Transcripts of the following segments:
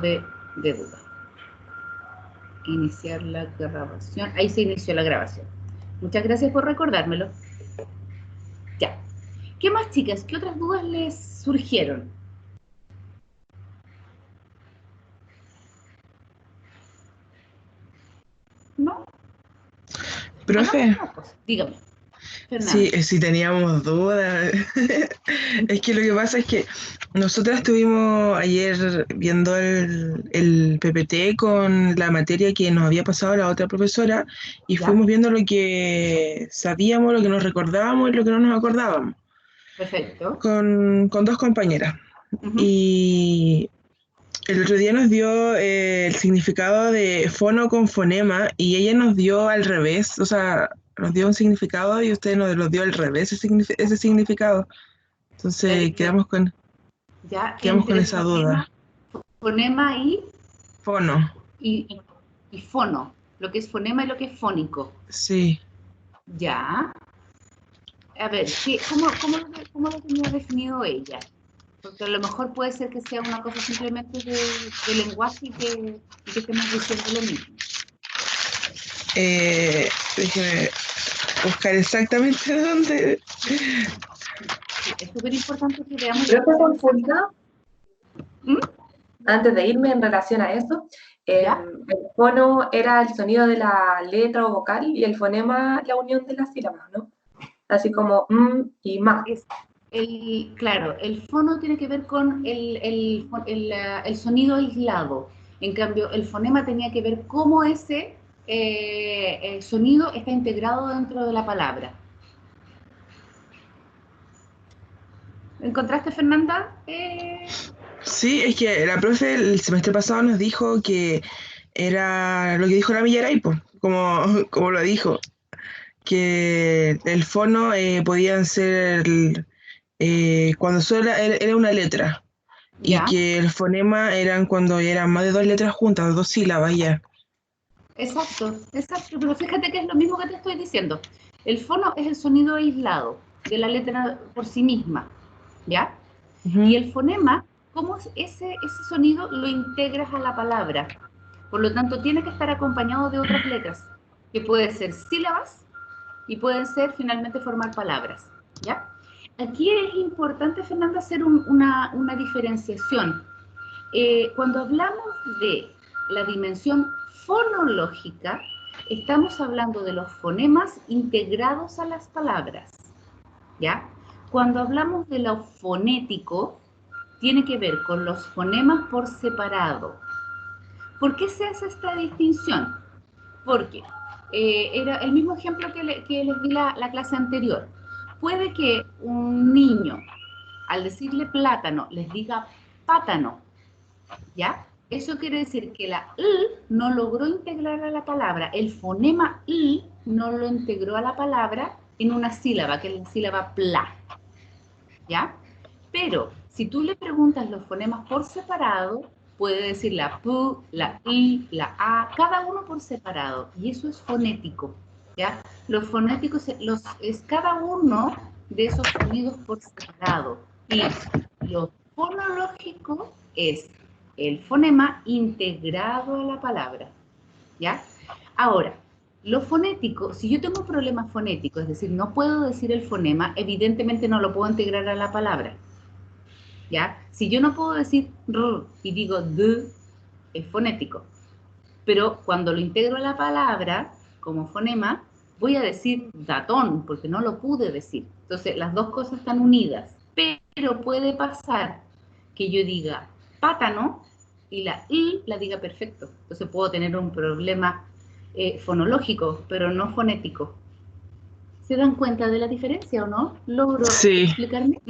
de duda. Iniciar la grabación. Ahí se inició la grabación. Muchas gracias por recordármelo. Ya. ¿Qué más, chicas? ¿Qué otras dudas les surgieron? ¿No? Profe, Dígame, sí, Fernanda. sí teníamos dudas. Es que lo que pasa es que nosotras estuvimos ayer viendo el PPT con la materia que nos había pasado la otra profesora y ¿Ya? fuimos viendo lo que sabíamos, lo que nos recordábamos y lo que no nos acordábamos Perfecto. con dos compañeras. Uh-huh. Y el otro día nos dio el significado de fono con fonema y ella nos dio al revés, o sea, nos dio un significado y usted nos lo dio al revés ese significado. Entonces Ya, quedamos con entre esa duda. fonema Fono, y, y fono, lo que es fonema y lo que es fónico. sí. Ya. A ver, ¿cómo lo tenía definido ella? Porque a lo mejor puede ser que sea una cosa simplemente de lenguaje y que estemos diciendo lo mismo. Déjeme buscar exactamente dónde. Sí, es súper importante que veamos las Profe, palabras. consulta, ¿Mm? antes de irme en relación a eso, ¿Ya? el fono era el sonido de la letra o vocal y el fonema la unión de las sílabas, ¿no? Así como y ma. Claro, el fono tiene que ver con el sonido aislado. En cambio, el fonema tenía que ver cómo ese sonido está integrado dentro de la palabra. ¿Encontraste, Fernanda? Sí, es que la profe el semestre pasado nos dijo que era lo que dijo la Millaray, pues, como lo dijo, que el fono podían ser cuando solo era una letra y Ya, que el fonema eran cuando eran más de dos letras juntas, dos sílabas ya. exacto, exacto. Pero fíjate que es lo mismo que te estoy diciendo. El fono es el sonido aislado de la letra por sí misma, ¿ya? Y Ujú. el fonema, ¿cómo ese sonido lo integras a la palabra? Por lo tanto, tiene que estar acompañado de otras letras, que pueden ser sílabas y pueden ser finalmente formar palabras, ¿ya? Aquí es importante, Fernanda, hacer una diferenciación. Cuando hablamos de la dimensión fonológica, estamos hablando de los fonemas integrados a las palabras, ¿ya? Cuando hablamos de lo fonético, tiene que ver con los fonemas por separado. ¿Por qué se hace esta distinción? Porque era el mismo ejemplo que les di la clase anterior. Puede que un niño, al decirle plátano, les diga pátano, ¿ya? Eso quiere decir que la L no logró integrar a la palabra, el fonema L no lo integró a la palabra en una sílaba, que es la sílaba pla, ¿ya? Pero si tú le preguntas los fonemas por separado, puede decir la P, la I, la A, cada uno por separado, y eso es fonético, ¿ya? Los fonéticos es cada uno de esos sonidos por separado, y lo fonológico es el fonema integrado a la palabra, ¿ya? Ahora, lo fonético, si yo tengo un problema fonético, es decir, no puedo decir el fonema, evidentemente no lo puedo integrar a la palabra, ¿ya? Si yo no puedo decir r y digo d, es fonético. Pero cuando lo integro a la palabra como fonema, voy a decir datón, porque no lo pude decir. Entonces, las dos cosas están unidas. Pero puede pasar que yo diga pátano y la I la diga perfecto. Entonces puedo tener un problema fonológico, pero no fonético. ¿Se dan cuenta de la diferencia o no? ¿Logro Sí, explicarme?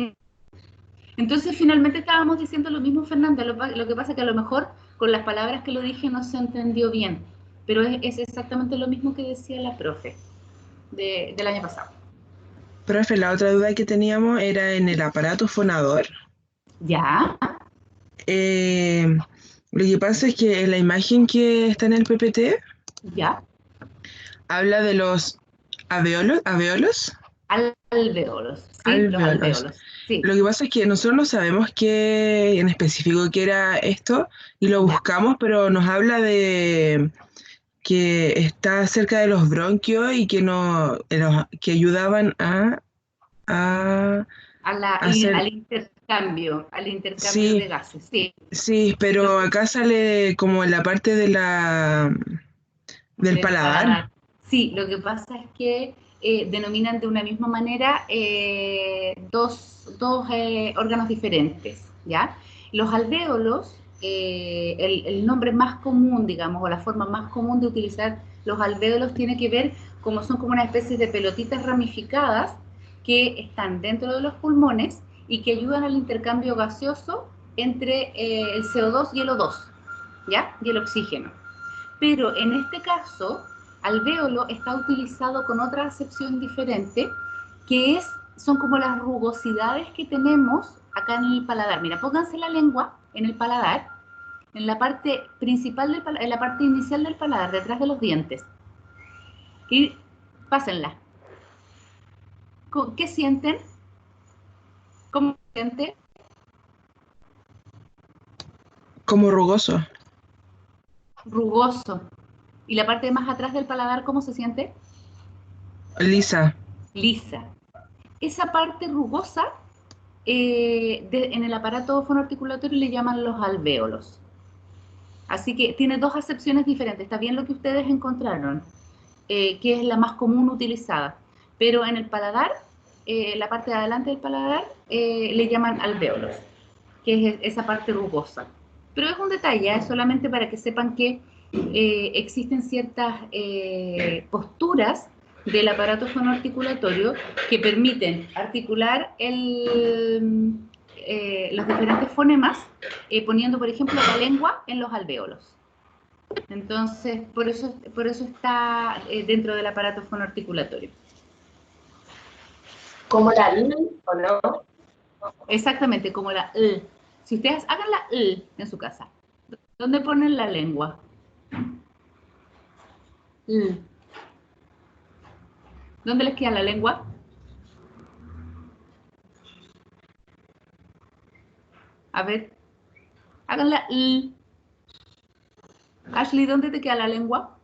Entonces, finalmente estábamos diciendo lo mismo, Fernanda. Lo que pasa es que a lo mejor con las palabras que lo dije no se entendió bien, pero es exactamente lo mismo que decía la profe del año pasado. profe, la otra duda que teníamos era en el aparato fonador. ¿Ya? Eh, lo que pasa es que en la imagen que está en el PPT ¿Ya? habla de los alveolos, Alveolos, ¿sí? Los alveolos. alveolos. Sí, Lo que pasa es que nosotros no sabemos qué en específico qué era esto y lo ya. buscamos, pero nos habla de que está cerca de los bronquios y que no, que ayudaban a hacer, Al intercambio de sí, gases, sí. sí, Lo pero que acá sale como en la parte de del del paladar. paladar. Sí, lo que pasa es que denominan de una misma manera dos órganos diferentes, ¿ya? Los alvéolos, el nombre más común, digamos, o la forma más común de utilizar los alvéolos tiene que ver como son como una especie de pelotitas ramificadas que están dentro de los pulmones y que ayudan al intercambio gaseoso entre el CO2 y el O2, ¿ya? Y el oxígeno. Pero en este caso, alvéolo está utilizado con otra acepción diferente, que son como las rugosidades que tenemos acá en el paladar. Mira, pónganse la lengua en el paladar, en la parte principal del paladar, en la parte inicial del paladar, detrás de los dientes. Y pásenla. ¿Qué sienten? ¿Cómo sienten? Como rugoso, Rugoso. ¿Y la parte más atrás del paladar cómo se siente? lisa. Lisa. Esa parte rugosa en el aparato fonoarticulatorio le llaman los alvéolos. Así que tiene dos acepciones diferentes. Está bien lo que ustedes encontraron, que es la más común utilizada. Pero en el paladar, la parte de adelante del paladar, le llaman alvéolos, que es esa parte rugosa. Pero es un detalle, es solamente para que sepan que existen ciertas posturas del aparato fonoarticulatorio que permiten articular los diferentes fonemas poniendo, por ejemplo, la lengua en los alvéolos. Entonces, por eso está dentro del aparato fonoarticulatorio. ¿Como la L o no? Exactamente, como la L. Si ustedes hagan la L en su casa, ¿dónde ponen la lengua? L. ¿Dónde les queda la lengua? A ver, hagan la L. Ashley, ¿dónde te queda la lengua?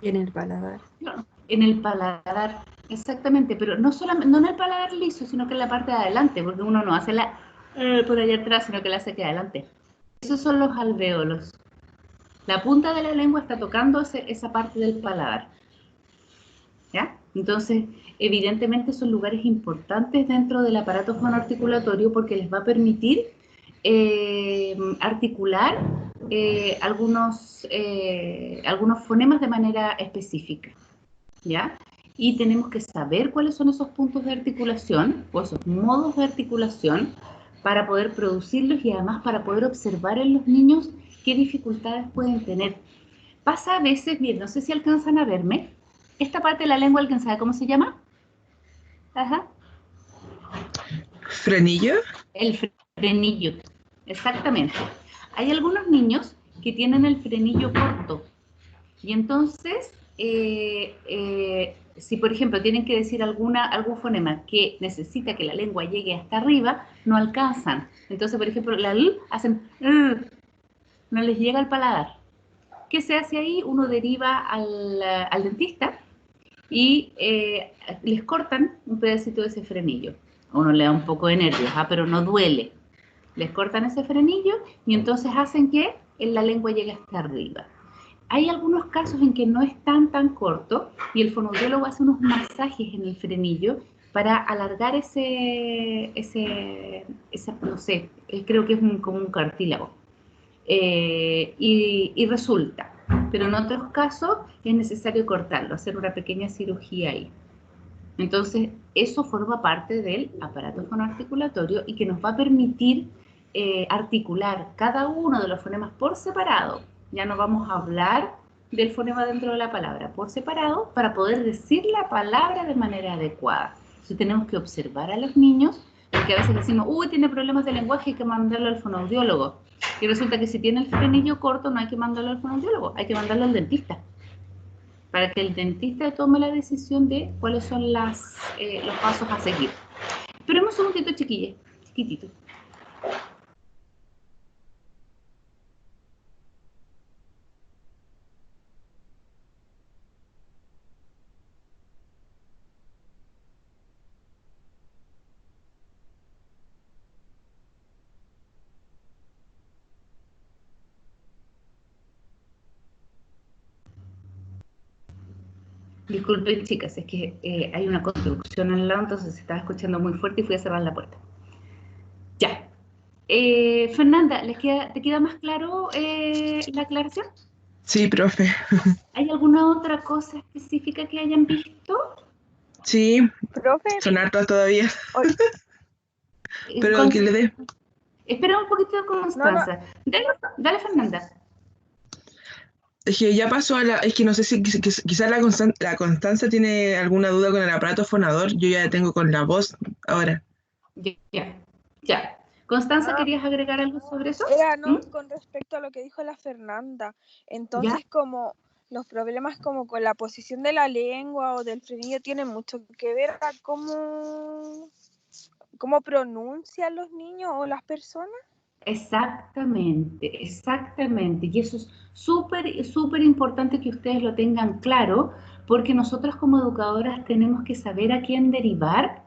En el paladar. No, en el paladar, exactamente, pero no solamente, no en el paladar liso, sino que en la parte de adelante, porque uno no hace la por allá atrás, sino que la hace aquí adelante. Esos son los alvéolos. La punta de la lengua está tocando esa parte del paladar. ¿Ya? Entonces, evidentemente son lugares importantes dentro del aparato fonoarticulatorio porque les va a permitir articular algunos fonemas de manera específica. ¿Ya? Y tenemos que saber cuáles son esos puntos de articulación o esos modos de articulación para poder producirlos y además para poder observar en los niños qué dificultades pueden tener. Pasa a veces, bien, no sé si alcanzan a verme, esta parte de la lengua, ¿alguien sabe cómo se llama? Ajá. ¿Frenillo? El frenillo, exactamente. Hay algunos niños que tienen el frenillo corto y entonces, si por ejemplo tienen que decir algún fonema que necesita que la lengua llegue hasta arriba, no alcanzan. Entonces, por ejemplo, la L hacen, no les llega al paladar. ¿Qué se hace ahí? Uno deriva al dentista y les cortan un pedacito de ese frenillo. Uno le da un poco de nervios, pero no duele. Les cortan ese frenillo y entonces hacen que la lengua llegue hasta arriba. Hay algunos casos en que no es tan corto y el fonoaudiólogo hace unos masajes en el frenillo para alargar no sé, creo que es como un cartílago. Y resulta, pero en otros casos es necesario cortarlo, hacer una pequeña cirugía ahí. Entonces, eso forma parte del aparato fonoarticulatorio y que nos va a permitir articular cada uno de los fonemas por separado. Ya no vamos a hablar del fonema dentro de la palabra, por separado, para poder decir la palabra de manera adecuada. Entonces, tenemos que observar a los niños, porque a veces decimos, uy, tiene problemas de lenguaje, hay que mandarlo al fonoaudiólogo. Y resulta que si tiene el frenillo corto, no hay que mandarlo al fonoaudiólogo, hay que mandarlo al dentista para que el dentista tome la decisión de cuáles son los pasos a seguir. Esperemos un segundito, chiquillas, chiquitito. Disculpen, chicas, es que hay una construcción al lado, entonces se estaba escuchando muy fuerte y fui a cerrar la puerta. Ya. Fernanda, ¿te queda más claro la aclaración? Sí, profe. ¿Hay alguna otra cosa específica que hayan visto? Sí, Profe, son hartas todavía. Pero que le dé. Espera un poquito de Constanza. Dale, Fernanda. Es que ya pasó es que no sé si quizás la Constanza tiene alguna duda con el aparato fonador. Yo ya tengo con la voz ahora. Ya. Constanza, No. ¿querías agregar algo sobre eso? No, con respecto a lo que dijo la Fernanda. Entonces, ¿Ya? como los problemas como con la posición de la lengua o del frenillo tienen mucho que ver a cómo pronuncian los niños o las personas. Exactamente. Y eso es súper importante que ustedes lo tengan claro, porque nosotros como educadoras tenemos que saber a quién derivar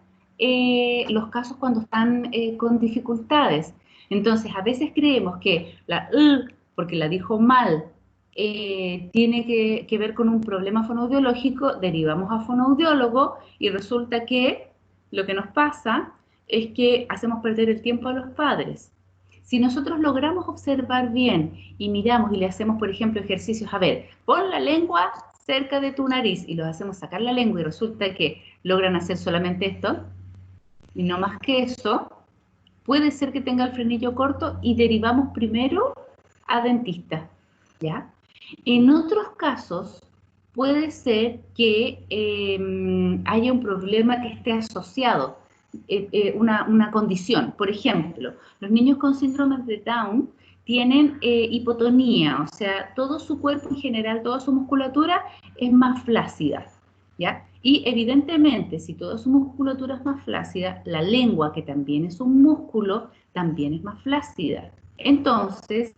los casos cuando están con dificultades. Entonces, a veces creemos que la porque la dijo mal, tiene que ver con un problema fonoaudiológico, derivamos a fonoaudiólogo y resulta que lo que nos pasa es que hacemos perder el tiempo a los padres. Si nosotros logramos observar bien y miramos y le hacemos, por ejemplo, ejercicios, a ver, pon la lengua cerca de tu nariz y los hacemos sacar la lengua y resulta que logran hacer solamente esto, y no más que eso, puede ser que tenga el frenillo corto y derivamos primero a dentista, ¿ya? En otros casos, puede ser que haya un problema que esté asociado, una condición. Por ejemplo, los niños con síndrome de Down tienen hipotonía, o sea, todo su cuerpo en general, toda su musculatura es más flácida, ¿ya? Y evidentemente, si toda su musculatura es más flácida, la lengua, que también es un músculo, también es más flácida. Entonces,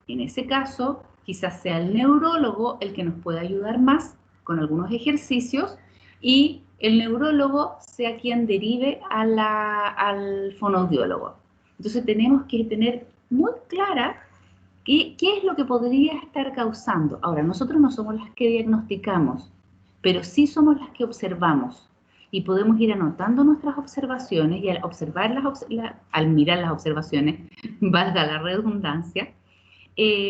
en ese caso, quizás sea el neurólogo el que nos pueda ayudar más con algunos ejercicios y el neurólogo sea quien derive al fonoaudiólogo. Entonces tenemos que tener muy clara qué es lo que podría estar causando. Ahora, nosotros no somos las que diagnosticamos, pero sí somos las que observamos y podemos ir anotando nuestras observaciones y al mirar las observaciones, valga la redundancia,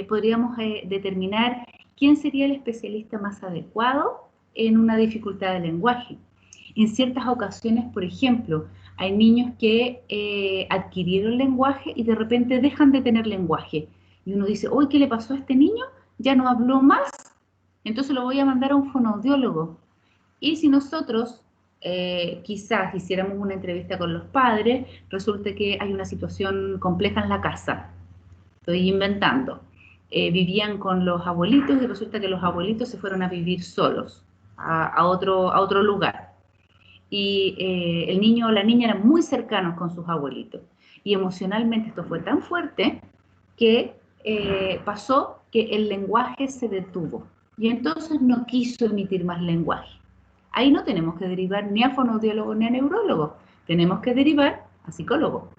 podríamos determinar quién sería el especialista más adecuado en una dificultad de lenguaje. En ciertas ocasiones, por ejemplo, hay niños que adquirieron lenguaje y de repente dejan de tener lenguaje. Y uno dice, ¿qué le pasó a este niño? Ya no habló más, entonces lo voy a mandar a un fonoaudiólogo. Y si nosotros quizás hiciéramos una entrevista con los padres, resulta que hay una situación compleja en la casa. Estoy inventando. Vivían con los abuelitos y resulta que los abuelitos se fueron a vivir solos a otro lugar. Y el niño o la niña eran muy cercanos con sus abuelitos. Y emocionalmente esto fue tan fuerte que pasó que el lenguaje se detuvo. Y entonces no quiso emitir más lenguaje. Ahí no tenemos que derivar ni a fonoaudiólogo ni a neurólogo. Tenemos que derivar a psicólogo.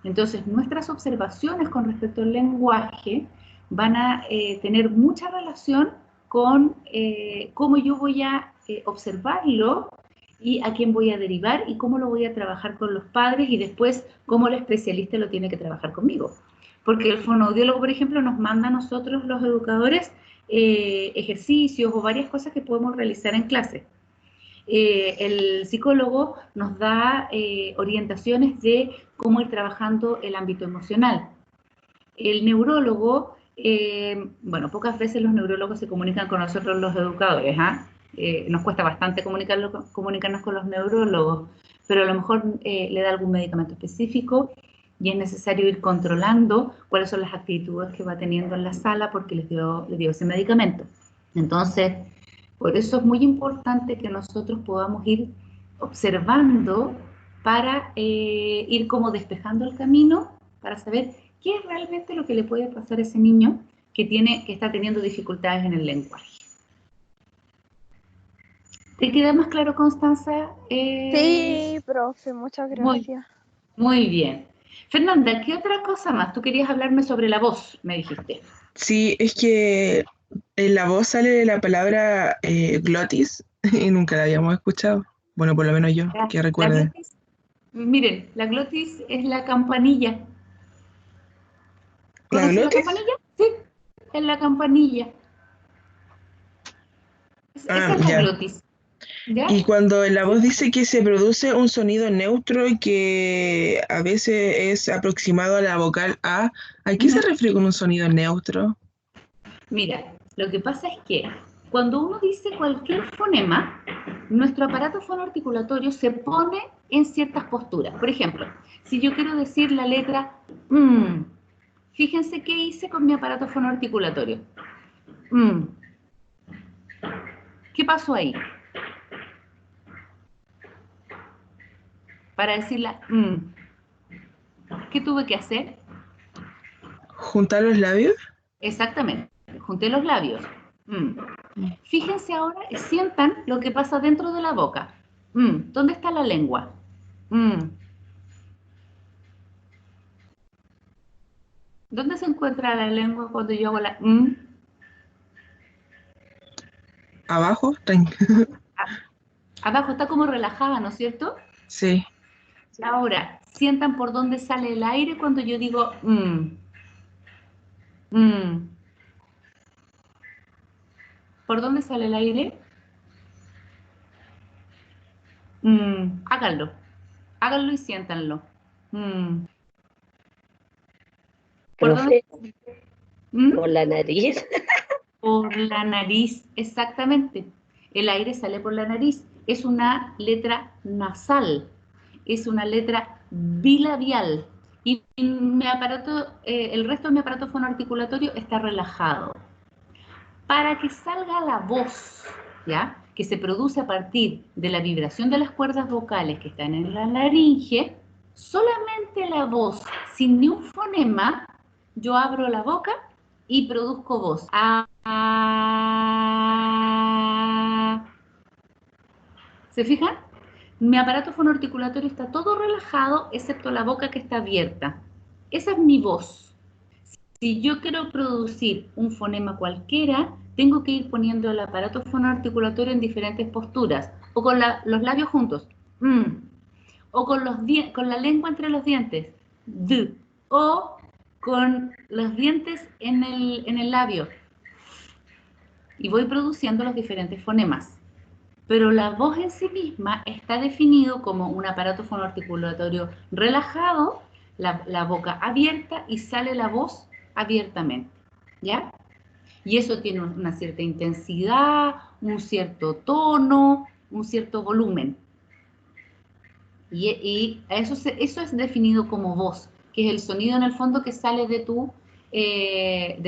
Entonces, nuestras observaciones con respecto al lenguaje van a tener mucha relación con cómo yo voy a observarlo y a quién voy a derivar y cómo lo voy a trabajar con los padres y después cómo el especialista lo tiene que trabajar conmigo. Porque el fonoaudiólogo, por ejemplo, nos manda a nosotros los educadores ejercicios o varias cosas que podemos realizar en clase. El psicólogo nos da orientaciones de cómo ir trabajando el ámbito emocional. El neurólogo, pocas veces los neurólogos se comunican con nosotros los educadores, nos cuesta bastante comunicarnos con los neurólogos, pero a lo mejor le da algún medicamento específico y es necesario ir controlando cuáles son las actitudes que va teniendo en la sala porque le dio ese medicamento. Entonces, Por eso es muy importante que nosotros podamos ir observando para ir como despejando el camino, para saber qué es realmente lo que le puede pasar a ese niño que está teniendo dificultades en el lenguaje. ¿Te queda más claro, Constanza? Sí, profe, muchas gracias. Muy bien. Fernanda, ¿qué otra cosa más? Tú querías hablarme sobre la voz, me dijiste. Sí, es que en la voz sale la palabra glotis y nunca la habíamos escuchado. Bueno, por lo menos yo, que La recuerde. glotis, miren, la glotis es la campanilla. ¿La ¿Conoces la glotis? campanilla? Sí, es la campanilla. Ah, Esa es la ya. glotis, ¿ya? Y cuando en la voz dice que se produce un sonido neutro y que a veces es aproximado a la vocal ¿a qué se Ujú. refiere con un sonido neutro? Mira, lo que pasa es que cuando uno dice cualquier fonema, nuestro aparato fonoarticulatorio se pone en ciertas posturas. Por ejemplo, si yo quiero decir la letra fíjense qué hice con mi aparato fonoarticulatorio. ¿Qué pasó ahí? Para decirla ¿qué tuve que hacer? ¿Juntar los labios? Exactamente, junté los labios. Fíjense ahora y sientan lo que pasa dentro de la boca. ¿Dónde está la lengua? ¿Dónde se encuentra la lengua cuando yo hago la ¿Abajo? Abajo está como relajada, ¿no es cierto? Sí. Ahora, sientan por dónde sale el aire cuando yo digo ¿Por dónde sale el aire? Háganlo. Háganlo y siéntanlo. ¿Por dónde? Profe, por la nariz. Por la nariz, exactamente. El aire sale por la nariz. Es una letra nasal. Es una letra bilabial. Y mi aparato, el resto de mi aparato fonoarticulatorio está relajado. Para que salga la voz, ¿ya? Que se produce a partir de la vibración de las cuerdas vocales que están en la laringe, solamente la voz, sin ni un fonema, yo abro la boca y produzco voz. ¿Se fijan? Mi aparato fonoarticulatorio está todo relajado, excepto la boca que está abierta. Esa es mi voz. Si yo quiero producir un fonema cualquiera, tengo que ir poniendo el aparato fonoarticulatorio en diferentes posturas, o con los labios juntos, o con la lengua entre los dientes, o con los dientes en el labio, y voy produciendo los diferentes fonemas. Pero la voz en sí misma está definido como un aparato fonoarticulatorio relajado, la boca abierta y sale la voz abiertamente, ¿ya? Y eso tiene una cierta intensidad, un cierto tono, un cierto volumen. Y eso es definido como voz, que es el sonido en el fondo que sale de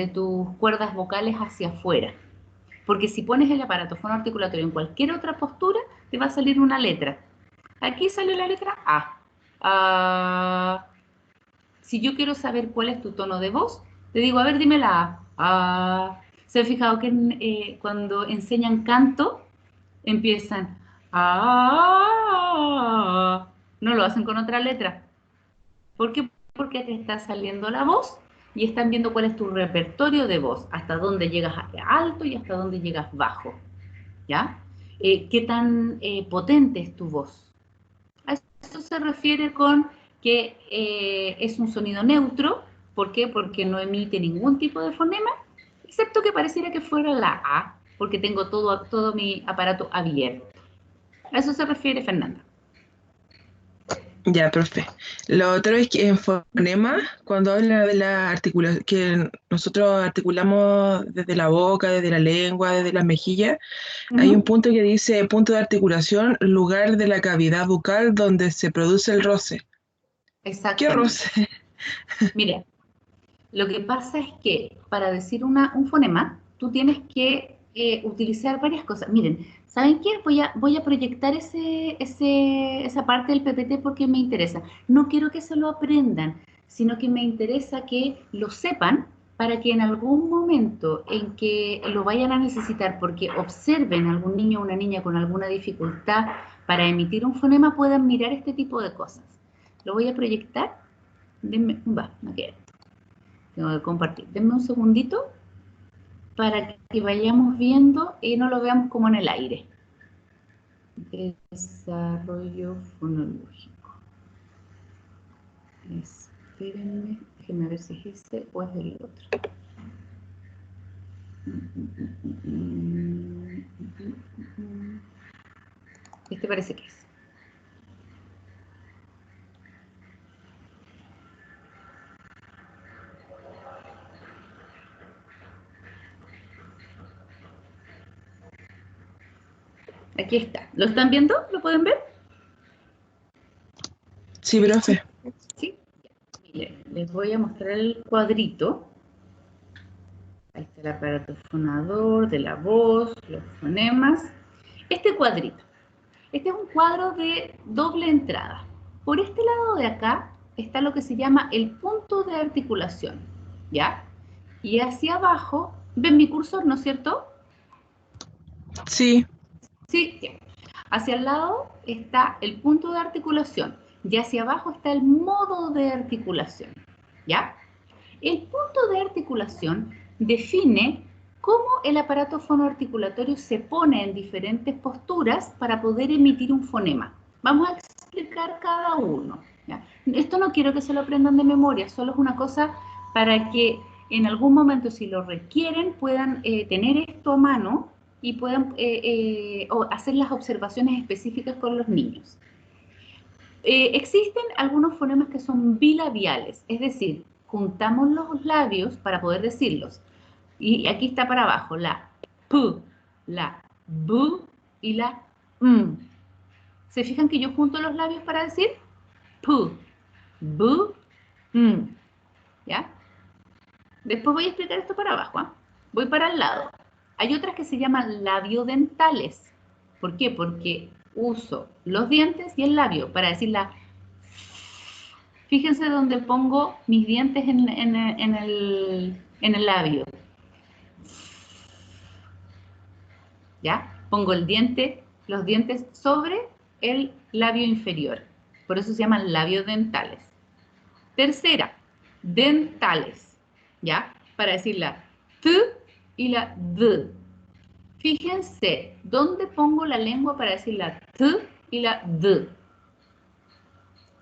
tus cuerdas vocales hacia afuera. Porque si pones el aparato fonoarticulatorio en cualquier otra postura, te va a salir una letra. Aquí sale la letra A. Si yo quiero saber cuál es tu tono de voz, te digo, a ver, dime la A. ¿Se han fijado que cuando enseñan canto, empiezan A? No lo hacen con otra letra. ¿Por qué? Porque te está saliendo la voz y están viendo cuál es tu repertorio de voz, hasta dónde llegas alto y hasta dónde llegas bajo, ¿ya? ¿Qué tan potente es tu voz? A eso se refiere con que es un sonido neutro. ¿Por qué? Porque no emite ningún tipo de fonema, excepto que pareciera que fuera la A, porque tengo todo mi aparato abierto. A eso se refiere Fernanda. Ya, profe. Lo otro es que en fonema, cuando habla de la articulación, que nosotros articulamos desde la boca, desde la lengua, desde las mejillas, hay un punto que dice punto de articulación, lugar de la cavidad bucal donde se produce el roce. ¿Qué Exactamente. roce? Mira, lo que pasa es que para decir un fonema, tú tienes que utilizar varias cosas. Miren, ¿saben qué? Voy a proyectar esa parte del PPT porque me interesa. No quiero que se lo aprendan, sino que me interesa que lo sepan para que en algún momento en que lo vayan a necesitar, porque observen a algún niño o una niña con alguna dificultad para emitir un fonema, puedan mirar este tipo de cosas. Lo voy a proyectar. Ok. Tengo que compartir. Denme un segundito para que vayamos viendo y no lo veamos como en el aire. Desarrollo fonológico. Espérenme, déjenme ver si es este o es el otro. Este parece que es. Aquí está. ¿Lo están viendo? ¿Lo pueden ver? Sí, profe. Sí. Miren, les voy a mostrar el cuadrito. Ahí está el aparato fonador, de la voz, los fonemas. Este cuadrito. Este es un cuadro de doble entrada. Por este lado de acá está lo que se llama el punto de articulación, ¿ya? Y hacia abajo, ¿ven mi cursor, no es cierto? Sí. Sí, ya. Hacia el lado está el punto de articulación y hacia abajo está el modo de articulación, ¿ya? El punto de articulación define cómo el aparato fonoarticulatorio se pone en diferentes posturas para poder emitir un fonema. Vamos a explicar cada uno, ¿ya? Esto no quiero que se lo aprendan de memoria, solo es una cosa para que en algún momento, si lo requieren, puedan tener esto a mano y puedan hacer las observaciones específicas con los niños. Existen algunos fonemas que son bilabiales, es decir, juntamos los labios para poder decirlos. Y aquí está para abajo, la P, la B y la M. ¿Se fijan que yo junto los labios para decir? P, B, M. ¿Ya? Después voy a explicar esto para abajo, ¿eh? Voy para el lado. Hay otras que se llaman labiodentales. ¿Por qué? Porque uso los dientes y el labio para decir la... Fíjense dónde pongo mis dientes en el labio. ¿Ya? Pongo los dientes sobre el labio inferior. Por eso se llaman labiodentales. Tercera, dentales. ¿Ya? Para decir la T y la D. Fíjense, ¿dónde pongo la lengua para decir la T y la D?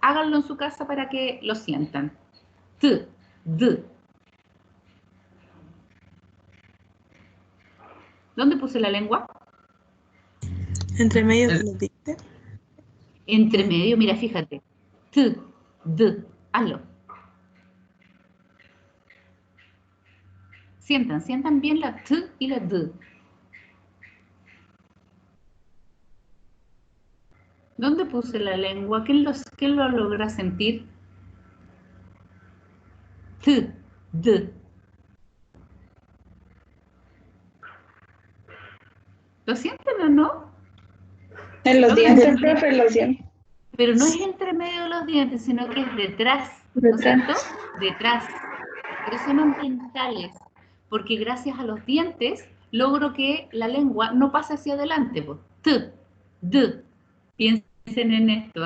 Háganlo en su casa para que lo sientan. T, D. ¿Dónde puse la lengua? Entre medio de los dientes. Entre medio, mira, fíjate. T, D. Hazlo. Sientan bien la T y la D. ¿Dónde puse la lengua? ¿Quién lo logra sentir? T, D. ¿Lo sienten o no? En los dientes, profe, en los dientes. Pero no es entre medio de los dientes, sino que es detrás, ¿no es cierto? Detrás. Por eso son dentales, porque gracias a los dientes logro que la lengua no pase hacia adelante. Pues. T, D. Piensen en esto,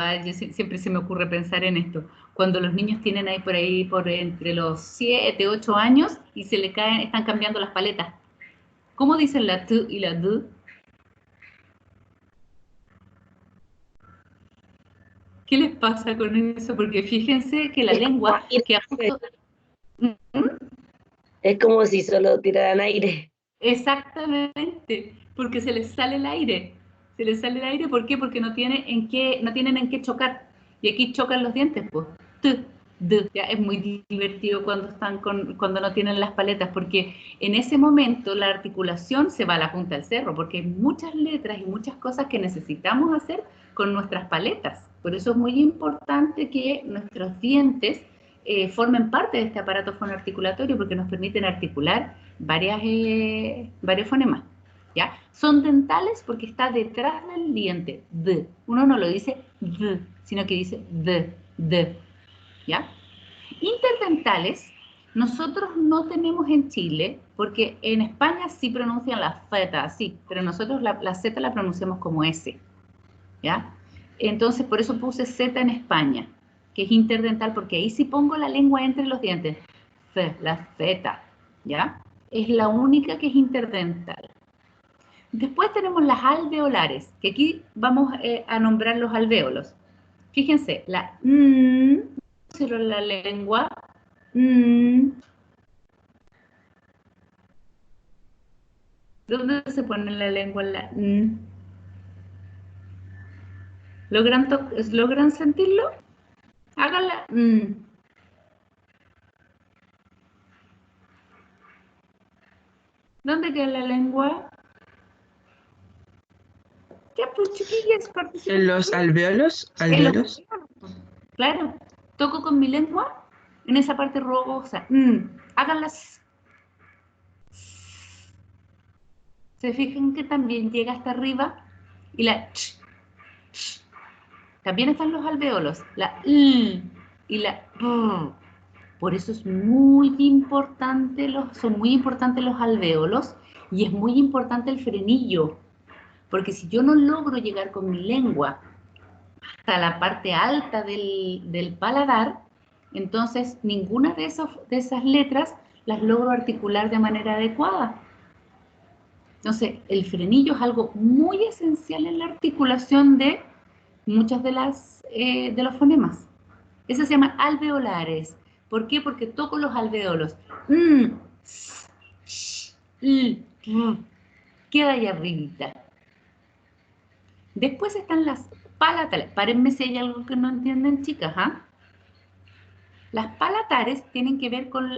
siempre se me ocurre pensar en esto. Cuando los niños tienen ahí por entre los 7, 8 años y se le caen, están cambiando las paletas. ¿Cómo dicen la T y la D? ¿Qué les pasa con eso? Porque fíjense que la lengua queda justo... Es como si solo tiraran aire. Exactamente, porque se les sale el aire. Se les sale el aire, ¿por qué? Porque no tienen en qué chocar. Y aquí chocan los dientes, pues. Ya es muy divertido cuando no tienen las paletas, porque en ese momento la articulación se va a la punta del cerro, porque hay muchas letras y muchas cosas que necesitamos hacer con nuestras paletas. Por eso es muy importante que nuestros dientes formen parte de este aparato fonoarticulatorio, porque nos permiten articular varios fonemas. ¿ya? Son dentales porque está detrás del diente, d. Uno no lo dice d, sino que dice d, ¿ya? Interdentales, nosotros no tenemos en Chile, porque en España sí pronuncian la Z así, pero nosotros la Z la pronunciamos como S, ¿ya? Entonces, por eso puse Z en España, que es interdental, porque ahí sí pongo la lengua entre los dientes, la Z, ¿ya? Es la única que es interdental. Después tenemos las alveolares, que aquí vamos a nombrar los alvéolos. Fíjense, la cierro la lengua, ¿dónde se pone la lengua la ¿Logran sentirlo? Háganla. ¿Dónde queda la lengua? Ya, pues chiquillas, participen. En los alvéolos, En los alvéolos. Claro, toco con mi lengua en esa parte rugosa. Háganlas. Se fijan que también llega hasta arriba y la también están los alvéolos, la y la por eso es muy importante son muy importantes los alvéolos y es muy importante el frenillo, porque si yo no logro llegar con mi lengua hasta la parte alta del paladar, entonces ninguna de esas letras las logro articular de manera adecuada. Entonces, el frenillo es algo muy esencial en la articulación de muchas de los fonemas. Eso se llama alveolares. ¿Por qué? Porque toco los alvéolos. Queda ahí arribita. Después están las palatales. Párenme si hay algo que no entienden, chicas, ¿ah? Las palatales tienen que ver con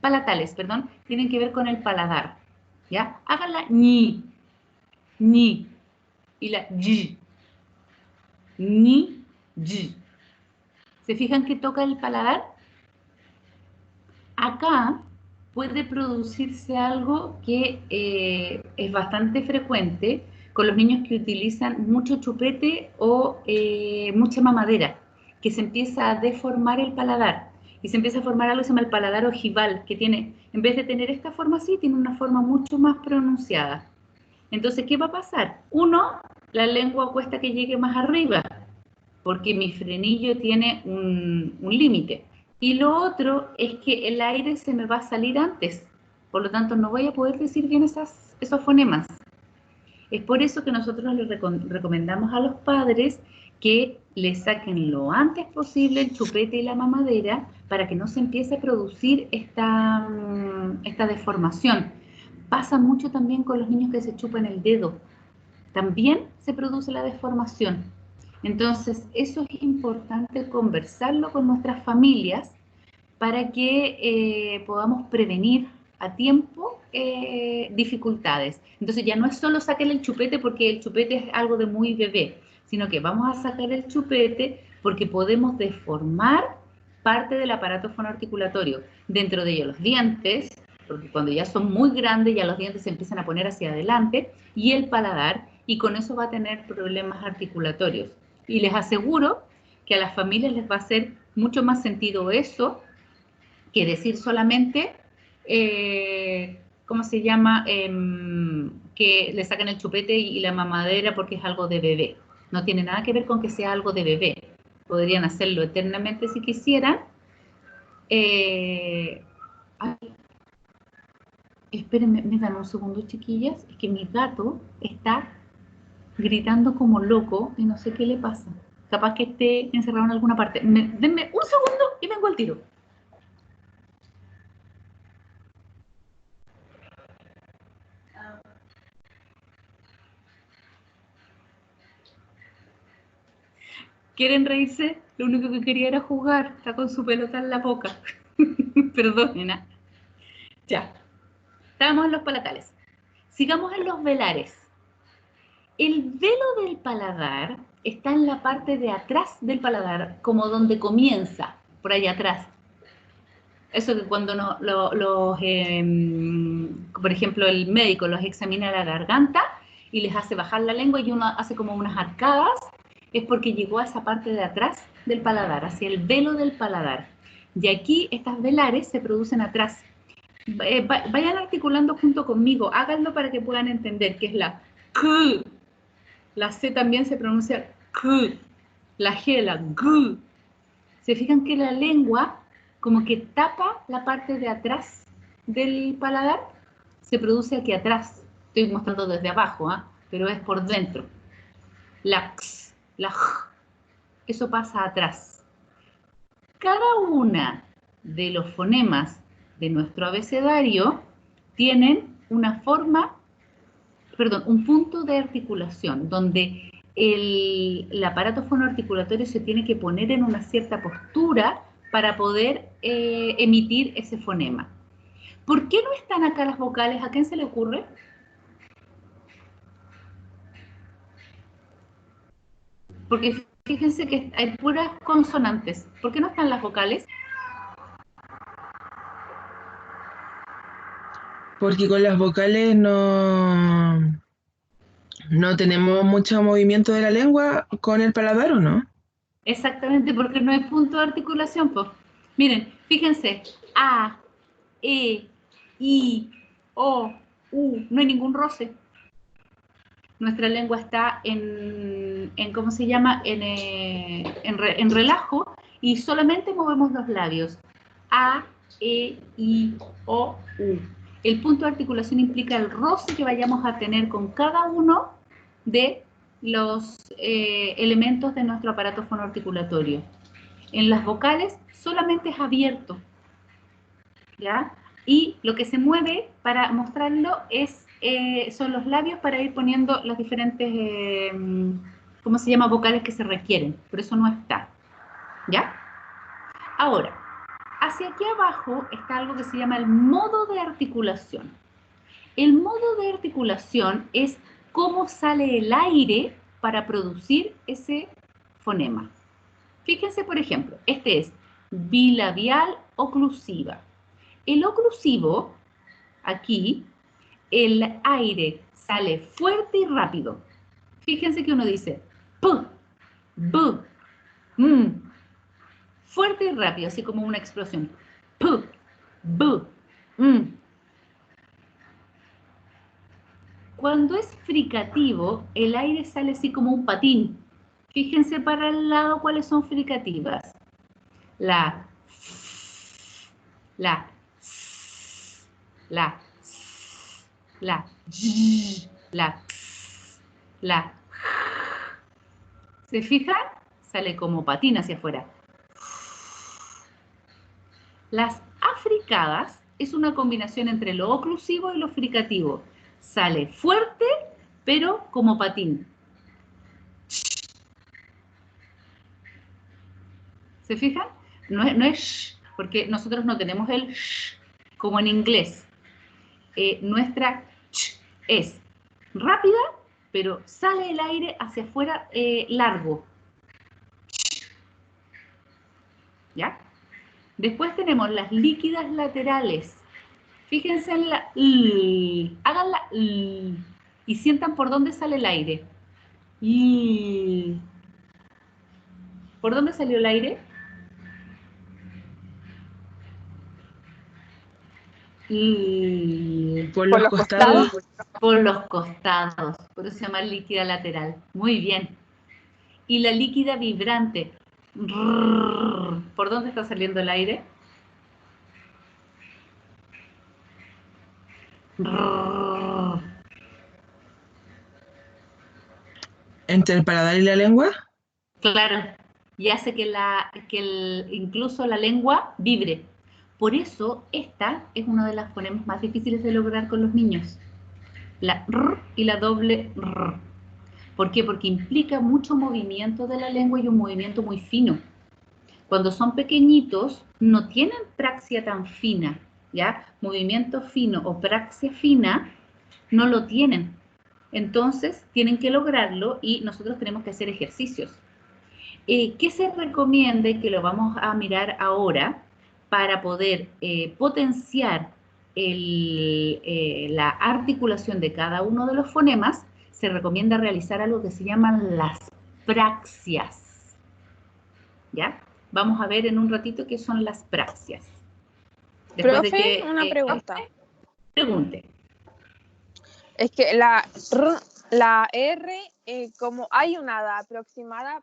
palatales, perdón, tienen que ver con el paladar. ¿Ya? Hagan la ñi, y la yi, ni, yi. ¿Se fijan que toca el paladar? Acá puede producirse algo que es bastante frecuente con los niños que utilizan mucho chupete o mucha mamadera, que se empieza a deformar el paladar y se empieza a formar algo que se llama el paladar ojival, que tiene, en vez de tener esta forma así, tiene una forma mucho más pronunciada. Entonces, ¿qué va a pasar? Uno, la lengua cuesta que llegue más arriba, porque mi frenillo tiene un límite. Y lo otro es que el aire se me va a salir antes, por lo tanto no voy a poder decir bien esos fonemas. Es por eso que nosotros les recomendamos a los padres que le saquen lo antes posible el chupete y la mamadera para que no se empiece a producir esta deformación. Pasa mucho también con los niños que se chupan el dedo. También se produce la deformación. Entonces, eso es importante conversarlo con nuestras familias para que podamos prevenir a tiempo dificultades. Entonces, ya no es solo sacar el chupete porque el chupete es algo de muy bebé, sino que vamos a sacar el chupete porque podemos deformar parte del aparato fonoarticulatorio. Dentro de ellos los dientes, porque cuando ya son muy grandes ya los dientes se empiezan a poner hacia adelante, y el paladar, y con eso va a tener problemas articulatorios. Y les aseguro que a las familias les va a hacer mucho más sentido eso que decir solamente, ¿cómo se llama? Que le sacan el chupete y la mamadera porque es algo de bebé. No tiene nada que ver con que sea algo de bebé. Podrían hacerlo eternamente si quisieran. Espérenme, me dan un segundo, chiquillas. Es que mi gato está gritando como loco y no sé qué le pasa. Capaz que esté encerrado en alguna parte. Denme un segundo y vengo al tiro. ¿Quieren reírse? Lo único que quería era jugar. Está con su pelota en la boca. Perdonen. Ya. Estábamos en los palatales. Sigamos en los velares. El velo del paladar está en la parte de atrás del paladar, como donde comienza, por allá atrás. Eso que cuando por ejemplo, el médico los examina la garganta y les hace bajar la lengua y uno hace como unas arcadas, es porque llegó a esa parte de atrás del paladar, hacia el velo del paladar. Y aquí estas velares se producen atrás. Vayan articulando junto conmigo, háganlo para que puedan entender que es la K. La C también se pronuncia K. La G, la G. ¿Se fijan que la lengua como que tapa la parte de atrás del paladar? Se produce aquí atrás. Estoy mostrando desde abajo, pero es por dentro. La X, la J, eso pasa atrás. Cada una de los fonemas de nuestro abecedario tienen una forma, perdón, un punto de articulación, donde el aparato fonoarticulatorio se tiene que poner en una cierta postura para poder emitir ese fonema. ¿Por qué no están acá las vocales? ¿A quién se le ocurre? Porque fíjense que hay puras consonantes. ¿Por qué no están las vocales? Porque con las vocales no tenemos mucho movimiento de la lengua con el paladar, ¿o no? Exactamente, porque no hay punto de articulación, pues. Miren, fíjense, A, E, I, O, U, no hay ningún roce. Nuestra lengua está en ¿cómo se llama? En relajo y solamente movemos los labios. A, E, I, O, U. El punto de articulación implica el roce que vayamos a tener con cada uno de los elementos de nuestro aparato fonoarticulatorio. En las vocales solamente es abierto, ¿ya? Y lo que se mueve para mostrarlo son los labios para ir poniendo las diferentes, ¿cómo se llama? Vocales que se requieren. Por eso no está, ¿ya? Ahora, hacia aquí abajo está algo que se llama el modo de articulación. El modo de articulación es cómo sale el aire para producir ese fonema. Fíjense, por ejemplo, este es bilabial oclusiva. El oclusivo, aquí, el aire sale fuerte y rápido. Fíjense que uno dice p, b, m, fuerte y rápido, así como una explosión. P, b, m. Cuando es fricativo, el aire sale así como un patín. Fíjense para el lado cuáles son fricativas. La, la, la, la, la. ¿Se fijan? Sale como patín hacia afuera. Las africadas es una combinación entre lo oclusivo y lo fricativo. Sale fuerte, pero como patín. ¿Se fijan? No es sh, porque nosotros no tenemos el sh como en inglés. Nuestra ch es rápida, pero sale el aire hacia afuera largo. ¿Ya? Después tenemos las líquidas laterales. Fíjense en la l, hagan la l y sientan por dónde sale el aire. L. ¿Por dónde salió el aire? Por los costados. Por los costados. Por eso se llama líquida lateral. Muy bien. Y la líquida vibrante. ¿Por dónde está saliendo el aire? ¿Entre el paladar y la lengua? Claro. Y hace que incluso la lengua vibre. Por eso, esta es una de las fonemas más difíciles de lograr con los niños. La R y la doble R. ¿Por qué? Porque implica mucho movimiento de la lengua y un movimiento muy fino. Cuando son pequeñitos, no tienen praxia tan fina, ¿ya? Movimiento fino o praxia fina no lo tienen. Entonces, tienen que lograrlo y nosotros tenemos que hacer ejercicios. ¿Qué se recomienda y que lo vamos a mirar ahora? para poder potenciar la articulación de cada uno de los fonemas, se recomienda realizar algo que se llaman las praxias. ¿Ya? Vamos a ver en un ratito qué son las praxias. Después Profe, de que, una pregunta. Pregunte. Es que la R, como hay una edad aproximada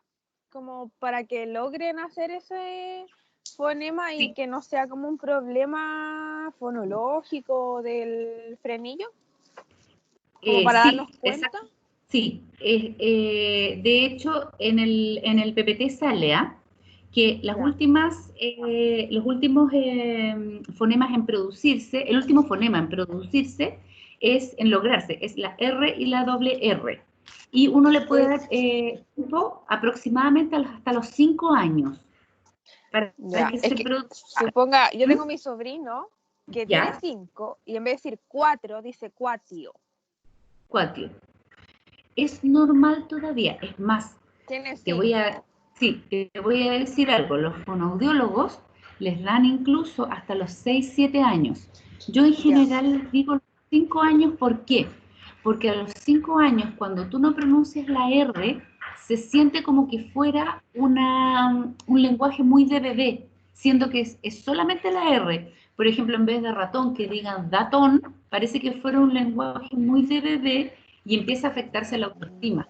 como para que logren hacer ese fonema y Sí. que no sea como un problema fonológico del frenillo, como para Sí, darnos cuenta. exacto. Sí, de hecho en el PPT sale que las Ya. los últimos fonemas en producirse, el último fonema en producirse es en lograrse, es la R y la doble R. Y uno le puede dar tiempo aproximadamente hasta los 5 años para Ya, que es se que produzca. suponga, yo tengo mi sobrino que ¿Ya? tiene 5 y en vez de decir 4 dice cuatio. Cuatio. Es normal todavía, es más, Tiene te voy a decir algo, los fonoaudiólogos les dan incluso hasta los 6, 7 años. Yo en general les digo los 5 años, ¿por qué? Porque a los 5 años, cuando tú no pronuncias la R, se siente como que fuera un lenguaje muy de bebé, siendo que es solamente la R. Por ejemplo, en vez de ratón, que digan datón, parece que fuera un lenguaje muy de bebé y empieza a afectarse la autoestima.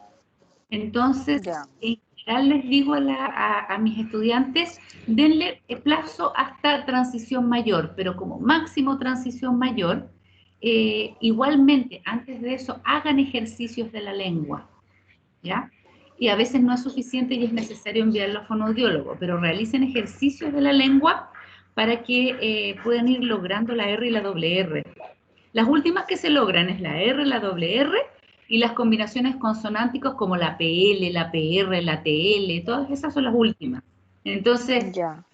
Entonces, Ya. en general les digo a mis estudiantes, denle plazo hasta transición mayor, pero como máximo transición mayor, igualmente, antes de eso, hagan ejercicios de la lengua, ¿ya? Y a veces no es suficiente y es necesario enviarlo a fonoaudiólogo, pero realicen ejercicios de la lengua para que puedan ir logrando la R y la doble R. Las últimas que se logran es la R, la doble R y las combinaciones consonánticas como la PL, la PR, la TL, todas esas son las últimas. Entonces, Ya.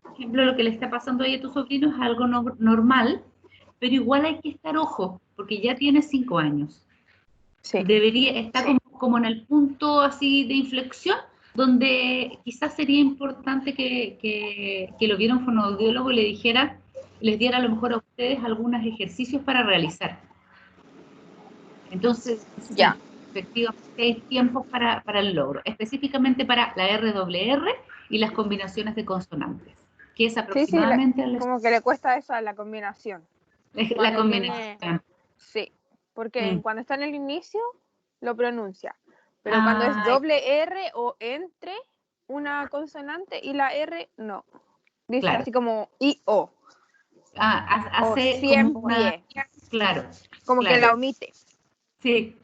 por ejemplo, lo que le está pasando ahí a tu sobrino es algo normal, pero igual hay que estar ojo, porque ya tiene 5 años. Sí. Debería estar como en el punto así de inflexión, donde quizás sería importante que lo viera un fonoaudiólogo y les diera a lo mejor a ustedes algunos ejercicios para realizar. Entonces, sí, Ya. efectivamente hay tiempos para el logro, específicamente para la RWR y las combinaciones de consonantes, que es Sí, aproximadamente como que le cuesta esa la combinación. la Cuando combinación. sí, porque Mm. cuando está en el inicio lo pronuncia, pero cuando es doble R o entre una consonante y la R, no. Dice Claro. así como I-O. O Hace como una... siempre. Claro. Como que la omite. Sí.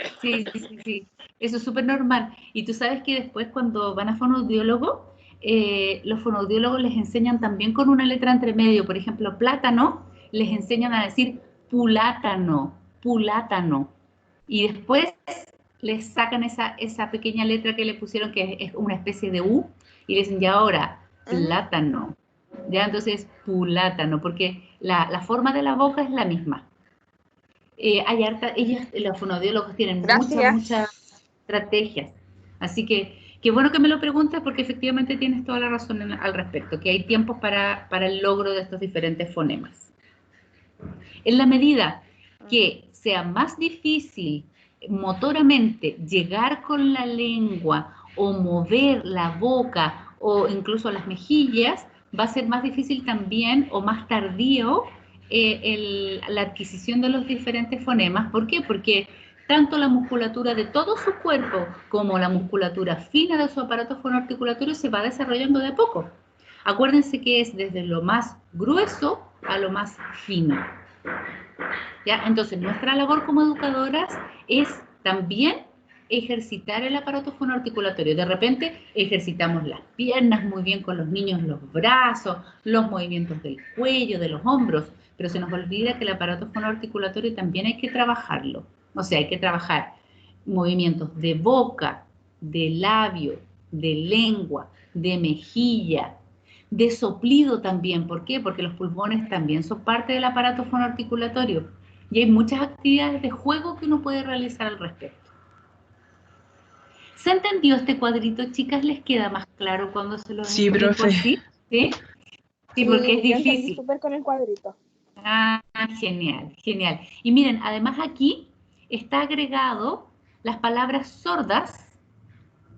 Eso es súper normal. Y tú sabes que después cuando van a fonoaudiólogo, los fonoaudiólogos les enseñan también con una letra entre medio. Por ejemplo, plátano, les enseñan a decir pulátano. Y después les sacan esa pequeña letra que le pusieron, que es una especie de U, y le dicen, ya ahora, plátano. Ya, entonces, pulátano, porque la forma de la boca es la misma. Los fonoaudiólogos tienen muchas estrategias. Así que, qué bueno que me lo preguntas porque efectivamente tienes toda la razón al respecto, que hay tiempos para el logro de estos diferentes fonemas. En la medida que sea más difícil motoramente llegar con la lengua o mover la boca o incluso las mejillas, va a ser más difícil también o más tardío la adquisición de los diferentes fonemas. ¿Por qué? Porque tanto la musculatura de todo su cuerpo como la musculatura fina de su aparato fonoarticulatorio se va desarrollando de a poco. Acuérdense que es desde lo más grueso a lo más fino. ¿Ya? Entonces, nuestra labor como educadoras es también ejercitar el aparato fonoarticulatorio. De repente ejercitamos las piernas muy bien con los niños, los brazos, los movimientos del cuello, de los hombros, pero se nos olvida que el aparato fonoarticulatorio también hay que trabajarlo. O sea, hay que trabajar movimientos de boca, de labio, de lengua, de mejilla, de soplido también. ¿Por qué? Porque los pulmones también son parte del aparato fonoarticulatorio. Y hay muchas actividades de juego que uno puede realizar al respecto. ¿Se entendió este cuadrito, chicas? ¿Les queda más claro cuando se lo Sí, explico profe. así? ¿Sí? Sí, porque es yo entendí difícil. súper con el cuadrito. Ah, genial, genial. Y miren, además aquí está agregado las palabras sordas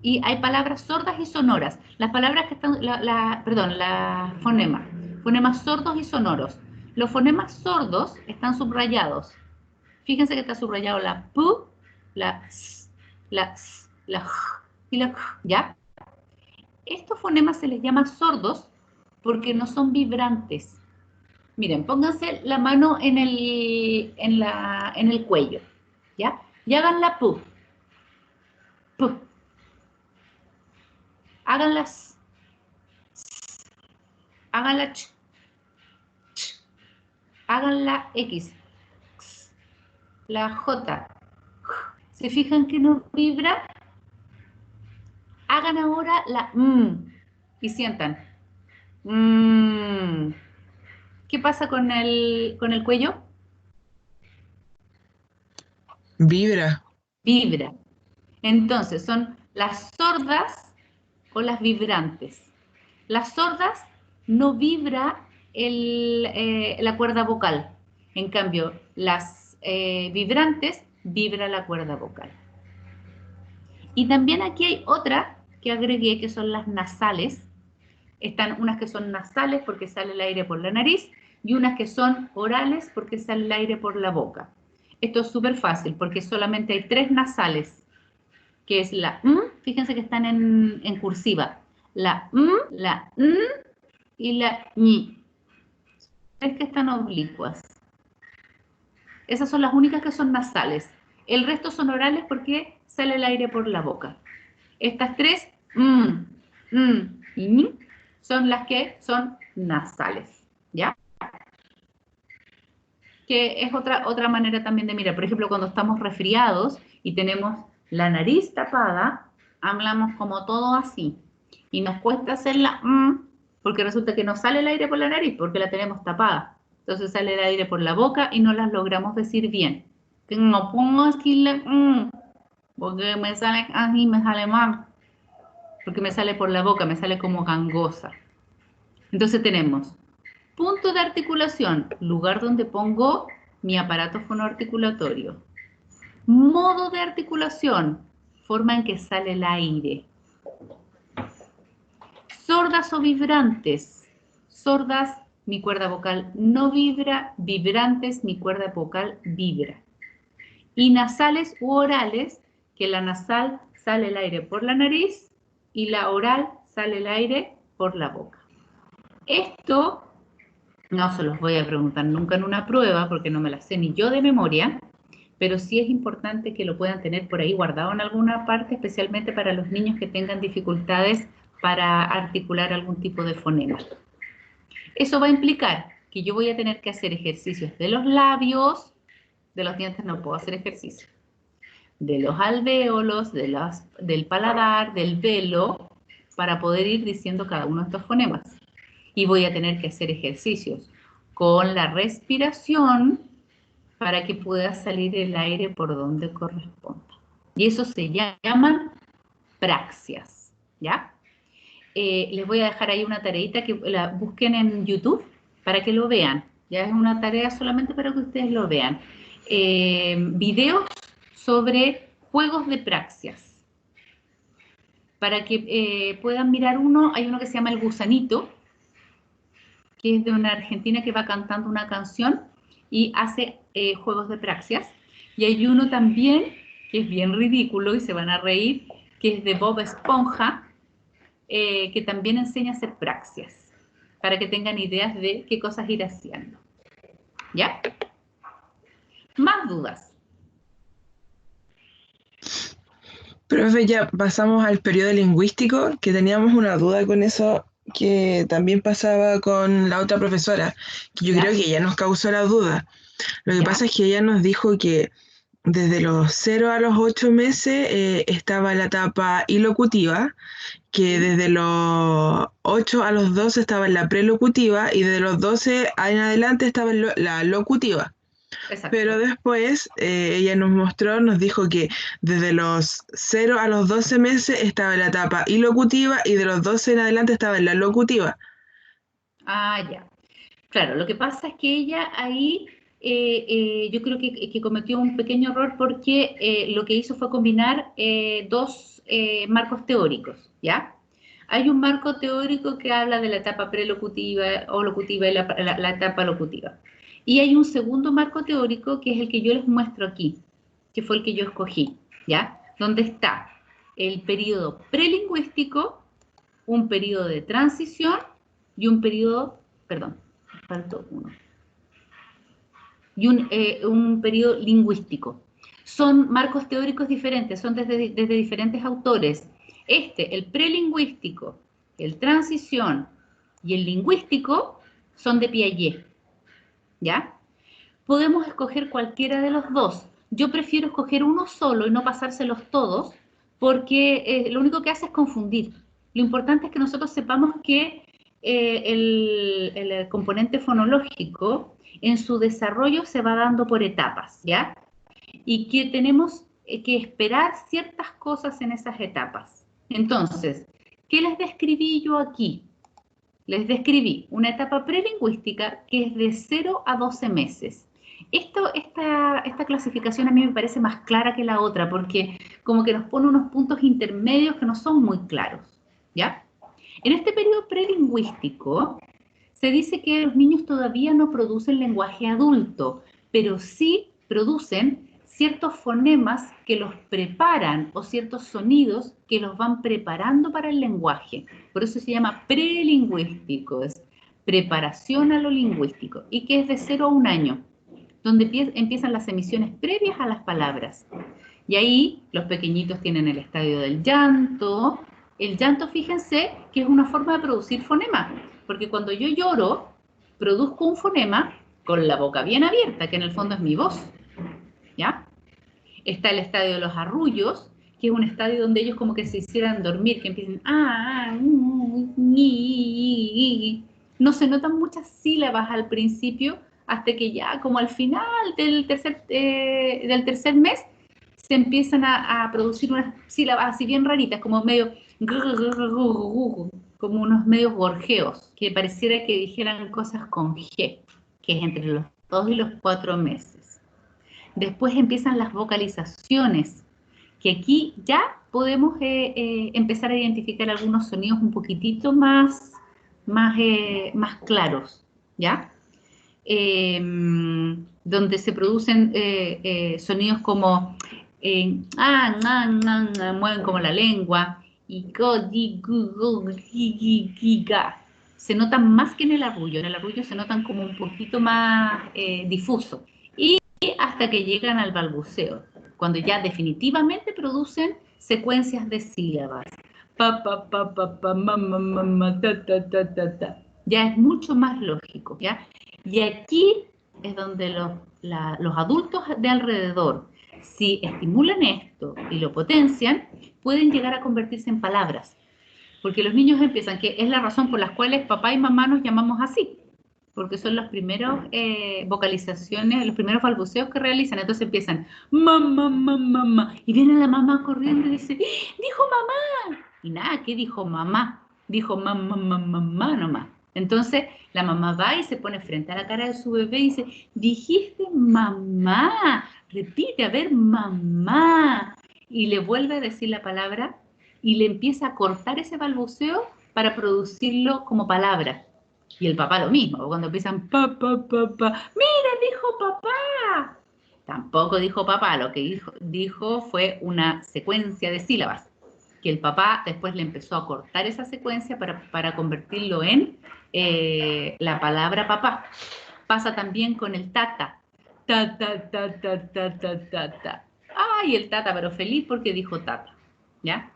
y hay palabras sordas y sonoras. Las palabras que están, perdón, la fonema. Fonemas sordos y sonoros. Los fonemas sordos están subrayados. Fíjense que está subrayado la P, la S, la S, la J y la J, ¿ya? Estos fonemas se les llama sordos porque no son vibrantes. Miren, pónganse la mano en el cuello, ¿ya? Y hagan la P, P. Hagan las, hagan la Ch, Ch. Hagan la X, X, la J. ¿Se fijan que no vibra? Hagan ahora la y sientan. ¿Qué pasa con el cuello? Vibra. Vibra. Entonces, son las sordas o las vibrantes. Las sordas no vibra la cuerda vocal. En cambio, las vibrantes vibra la cuerda vocal. Y también aquí hay otra que agregué que son las nasales. Están unas que son nasales porque sale el aire por la nariz y unas que son orales porque sale el aire por la boca. Esto es súper fácil porque solamente hay 3 nasales, que es la fíjense que están en cursiva. La la y la ñ. Es que están oblicuas. Esas son las únicas que son nasales. El resto son orales porque sale el aire por la boca. Estas 3, y ñ, son las que son nasales, ¿ya? Que es otra manera también de mirar. Por ejemplo, cuando estamos resfriados y tenemos la nariz tapada, hablamos como todo así. Y nos cuesta hacer la porque resulta que no sale el aire por la nariz porque la tenemos tapada. Entonces sale el aire por la boca y no las logramos decir bien. Que no pongo aquí la porque me sale así, me sale mal. Porque me sale por la boca, me sale como gangosa. Entonces tenemos punto de articulación, lugar donde pongo mi aparato fonoarticulatorio. Modo de articulación, forma en que sale el aire. Sordas o vibrantes. Sordas, mi cuerda vocal no vibra, vibrantes, mi cuerda vocal vibra. Y nasales u orales, que la nasal sale el aire por la nariz y la oral sale el aire por la boca. Esto no se los voy a preguntar nunca en una prueba porque no me la sé ni yo de memoria, pero sí es importante que lo puedan tener por ahí guardado en alguna parte, especialmente para los niños que tengan dificultades para articular algún tipo de fonema. Eso va a implicar que yo voy a tener que hacer ejercicios de los labios, de los dientes no puedo hacer ejercicio, de los alvéolos, del paladar, del velo, para poder ir diciendo cada uno de estos fonemas. Y voy a tener que hacer ejercicios con la respiración para que pueda salir el aire por donde corresponda. Y eso se llaman praxias, ¿ya? Les voy a dejar ahí una tareita que la busquen en YouTube para que lo vean. Ya es una tarea solamente para que ustedes lo vean. Videos sobre juegos de praxias. Para que puedan mirar uno, hay uno que se llama El Gusanito, que es de una argentina que va cantando una canción y hace juegos de praxias. Y hay uno también que es bien ridículo y se van a reír, que es de Bob Esponja, que también enseña a hacer praxias, para que tengan ideas de qué cosas ir haciendo. ¿Ya? Más dudas. Profe, ya pasamos al periodo lingüístico, que teníamos una duda con eso que también pasaba con la otra profesora, que yo ¿Ya? creo que ella nos causó la duda. Lo que ¿Ya? pasa es que ella nos dijo que desde los 0 a los 8 meses estaba la etapa ilocutiva, que desde los 8 a los 12 estaba en la prelocutiva y desde los 12 en adelante estaba en la locutiva. Exacto. Pero después ella nos dijo que desde los 0 a los 12 meses estaba en la etapa ilocutiva y de los 12 en adelante estaba en la locutiva. Ah, ya. Claro, lo que pasa es que ella ahí, yo creo que cometió un pequeño error porque lo que hizo fue combinar dos marcos teóricos, ¿ya? Hay un marco teórico que habla de la etapa prelocutiva o locutiva y la etapa locutiva. Y hay un segundo marco teórico que es el que yo les muestro aquí, que fue el que yo escogí, ¿ya? Donde está el periodo prelingüístico, un periodo de transición y un periodo, perdón, faltó uno, y un periodo lingüístico. Son marcos teóricos diferentes, son desde diferentes autores. El prelingüístico, el transición y el lingüístico son de Piaget, ¿ya? Podemos escoger cualquiera de los dos. Yo prefiero escoger uno solo y no pasárselos todos, porque lo único que hace es confundir. Lo importante es que nosotros sepamos que el componente fonológico en su desarrollo se va dando por etapas, ¿ya? Y que tenemos que esperar ciertas cosas en esas etapas. Entonces, ¿qué les describí yo aquí? Les describí una etapa prelingüística que es de 0 a 12 meses. Esta clasificación a mí me parece más clara que la otra, porque como que nos pone unos puntos intermedios que no son muy claros, ¿ya? En este periodo prelingüístico se dice que los niños todavía no producen lenguaje adulto, pero sí producen ciertos fonemas que los preparan o ciertos sonidos que los van preparando para el lenguaje. Por eso se llama prelingüístico, es preparación a lo lingüístico, y que es de 0 a 1 año, donde empiezan las emisiones previas a las palabras. Y ahí los pequeñitos tienen el estadio del llanto. El llanto, fíjense, que es una forma de producir fonema, porque cuando yo lloro, produzco un fonema con la boca bien abierta, que en el fondo es mi voz, ¿ya? Está el estadio de los arrullos, que es un estadio donde ellos como que se hicieran dormir, que empiezan no se notan muchas sílabas al principio, hasta que ya como al final del tercer mes se empiezan a producir unas sílabas así bien raritas, como medio, como unos medios gorjeos, que pareciera que dijeran cosas con G, que es entre los 2 y los 4 meses. Después empiezan las vocalizaciones, que aquí ya podemos empezar a identificar algunos sonidos un poquitito más claros, ¿ya? Donde se producen sonidos como mueven como la lengua, y se notan más que en el arrullo se notan como un poquito más difuso, y hasta que llegan al balbuceo, cuando ya definitivamente producen secuencias de sílabas. Pa, pa, pa, pa, pa, ma, ma, ma, ma, ta, ta, ta, ta, ta. Ya es mucho más lógico, ¿ya? Y aquí es donde los adultos de alrededor, si estimulan esto y lo potencian, pueden llegar a convertirse en palabras. Porque los niños empiezan, que es la razón por la cual papá y mamá nos llamamos así, porque son los primeros vocalizaciones, los primeros balbuceos que realizan. Entonces empiezan, mamá, mamá, mamá, y viene la mamá corriendo y dice, dijo mamá. Y nada, ¿qué dijo mamá? Dijo mamá, mamá, mamá nomás. Entonces la mamá va y se pone frente a la cara de su bebé y dice, dijiste mamá, repite, a ver, mamá. Y le vuelve a decir la palabra y le empieza a cortar ese balbuceo para producirlo como palabra. Y el papá lo mismo, cuando empiezan, papá, papá, mira, dijo papá. Tampoco dijo papá, lo que dijo fue una secuencia de sílabas, que el papá después le empezó a cortar esa secuencia para convertirlo en la palabra papá. Pasa también con el tata. Ta, ta, ta, ta, ta, ta, ta, ta. Ay, el tata, pero feliz porque dijo tata, ¿ya?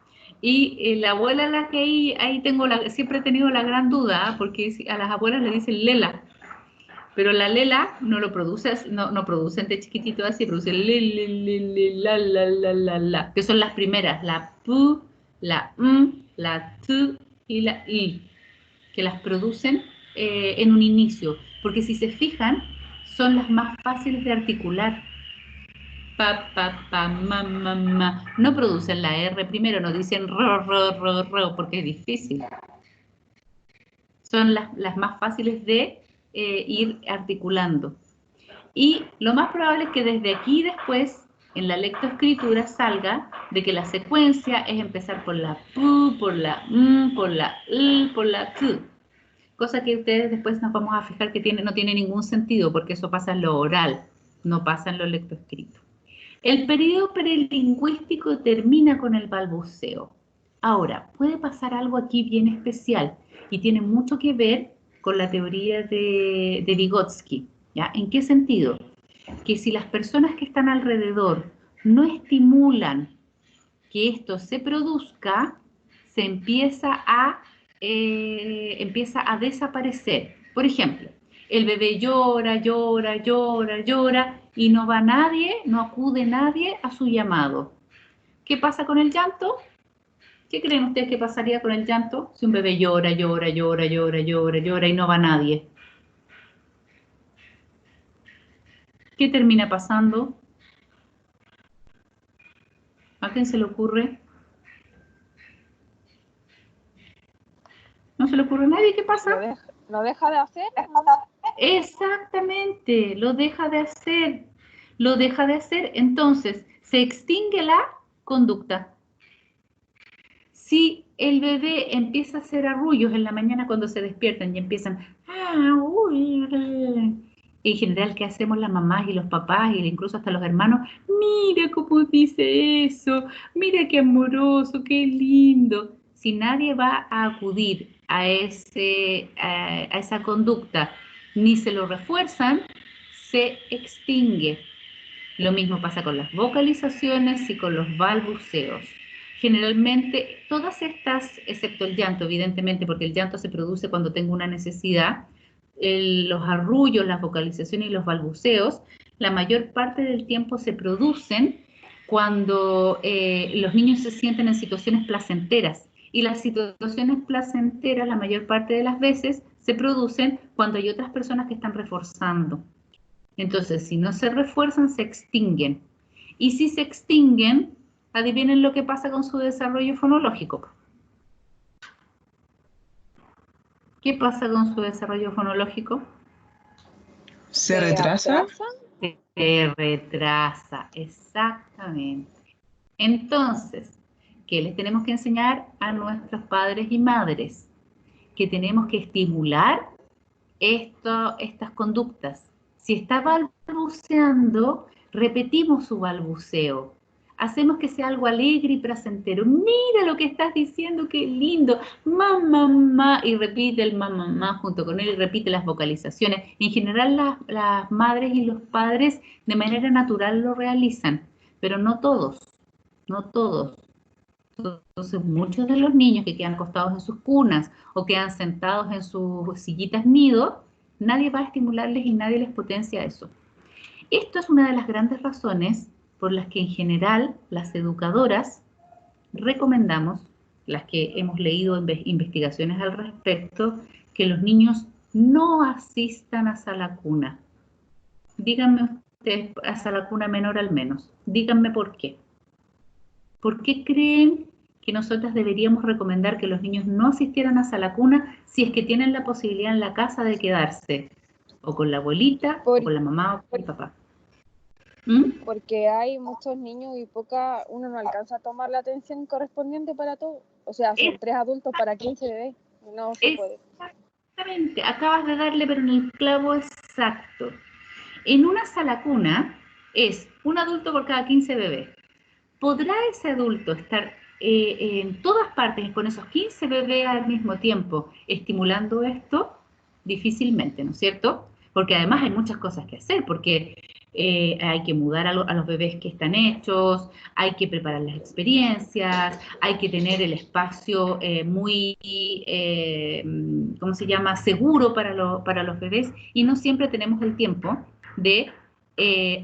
Y la abuela, la que ahí tengo, siempre he tenido la gran duda, porque a las abuelas le dicen lela, pero la lela no lo produce, no producen de chiquitito así, produce le, la, que son las primeras, la pu, la la tu y la i, que las producen en un inicio, porque si se fijan, son las más fáciles de articular. Pa, pa, pa, ma, ma, ma. No producen la R primero, no dicen ro, ro, ro, ro, porque es difícil. Son las más fáciles de ir articulando. Y lo más probable es que desde aquí después, en la lectoescritura, salga de que la secuencia es empezar por la P, por la M, por la L, por la Q. Cosa que ustedes después nos vamos a fijar que no tiene ningún sentido, porque eso pasa en lo oral, no pasa en lo lectoescrito. El periodo prelingüístico termina con el balbuceo. Ahora, puede pasar algo aquí bien especial y tiene mucho que ver con la teoría de Vygotsky. ¿Ya? ¿En qué sentido? Que si las personas que están alrededor no estimulan que esto se produzca, se empieza a desaparecer. Por ejemplo, el bebé llora, llora, llora, llora y no va nadie, no acude nadie a su llamado. ¿Qué pasa con el llanto? ¿Qué creen ustedes que pasaría con el llanto si un bebé llora, llora, llora, llora, llora, llora y no va nadie? ¿Qué termina pasando? ¿A quién se le ocurre? ¿No se le ocurre a nadie? ¿Qué pasa? ¿Lo deja de hacer? Exactamente, lo deja de hacer. Lo deja de hacer, entonces se extingue la conducta. Si el bebé empieza a hacer arrullos en la mañana cuando se despiertan y empiezan, en general, ¿qué hacemos las mamás y los papás y incluso hasta los hermanos? Mira cómo dice eso, mira qué amoroso, qué lindo. Si nadie va a acudir a esa conducta, ni se lo refuerzan, se extingue. Lo mismo pasa con las vocalizaciones y con los balbuceos. Generalmente, todas estas, excepto el llanto, evidentemente, porque el llanto se produce cuando tengo una necesidad, los arrullos, las vocalizaciones y los balbuceos, la mayor parte del tiempo se producen cuando los niños se sienten en situaciones placenteras. Y las situaciones placenteras, la mayor parte de las veces, se producen cuando hay otras personas que están reforzando. Entonces, si no se refuerzan, se extinguen. Y si se extinguen, adivinen lo que pasa con su desarrollo fonológico. ¿Qué pasa con su desarrollo fonológico? ¿Se retrasa? Se retrasa, exactamente. Entonces, ¿qué les tenemos que enseñar a nuestros padres y madres? Que tenemos que estimular estas conductas. Si está balbuceando, repetimos su balbuceo. Hacemos que sea algo alegre y placentero. Mira lo que estás diciendo, qué lindo. Mamá, y repite el mamá junto con él y repite las vocalizaciones. En general, las madres y los padres de manera natural lo realizan, pero no todos, no todos. Entonces, muchos de los niños que quedan acostados en sus cunas o quedan sentados en sus sillitas nido, nadie va a estimularles y nadie les potencia eso. Esto es una de las grandes razones por las que en general las educadoras recomendamos, las que hemos leído investigaciones al respecto, que los niños no asistan a sala cuna. Díganme ustedes, a sala cuna menor al menos. Díganme por qué. ¿Por qué creen que nosotras deberíamos recomendar que los niños no asistieran a sala cuna si es que tienen la posibilidad en la casa de quedarse? O con la abuelita, o con la mamá, o con el papá. Porque hay muchos niños y uno no alcanza a tomar la atención correspondiente para todo. O sea, son 3 adultos para 15 bebés. No se puede. Exactamente, acabas de darle pero en el clavo exacto. En una sala cuna es un adulto por cada 15 bebés. ¿Podrá ese adulto estar en todas partes con esos 15 bebés al mismo tiempo estimulando esto? Difícilmente, ¿no es cierto? Porque además hay muchas cosas que hacer, porque hay que mudar a los bebés que están hechos, hay que preparar las experiencias, hay que tener el espacio muy, ¿cómo se llama?, seguro para los bebés, y no siempre tenemos el tiempo de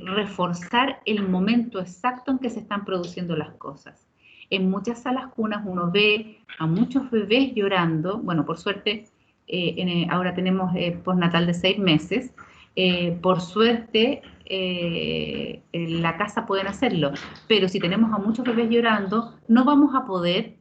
reforzar el momento exacto en que se están produciendo las cosas. En muchas salas cunas uno ve a muchos bebés llorando. Bueno, por suerte, ahora tenemos postnatal de 6 meses. Por suerte, en la casa pueden hacerlo, pero si tenemos a muchos bebés llorando, no vamos a poder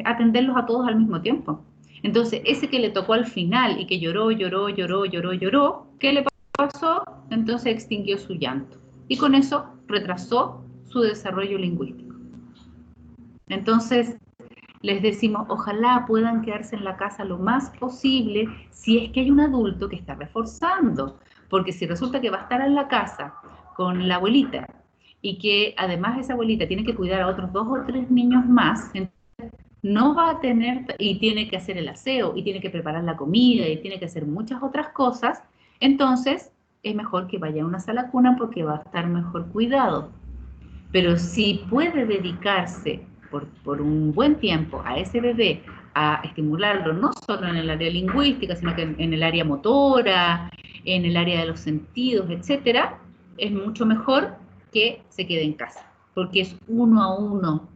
atenderlos a todos al mismo tiempo. Entonces, ese que le tocó al final y que lloró, lloró, lloró, lloró, lloró, ¿qué le pasó? Entonces extinguió su llanto. Y con eso retrasó su desarrollo lingüístico. Entonces, les decimos, ojalá puedan quedarse en la casa lo más posible si es que hay un adulto que está reforzando. Porque si resulta que va a estar en la casa con la abuelita y que además esa abuelita tiene que cuidar a otros 2 o 3 niños más, no va a tener, y tiene que hacer el aseo, y tiene que preparar la comida, y tiene que hacer muchas otras cosas, entonces es mejor que vaya a una sala cuna porque va a estar mejor cuidado. Pero si puede dedicarse por un buen tiempo a ese bebé, a estimularlo no solo en el área lingüística, sino que en el área motora, en el área de los sentidos, etcétera, es mucho mejor que se quede en casa, porque es 1 a 1.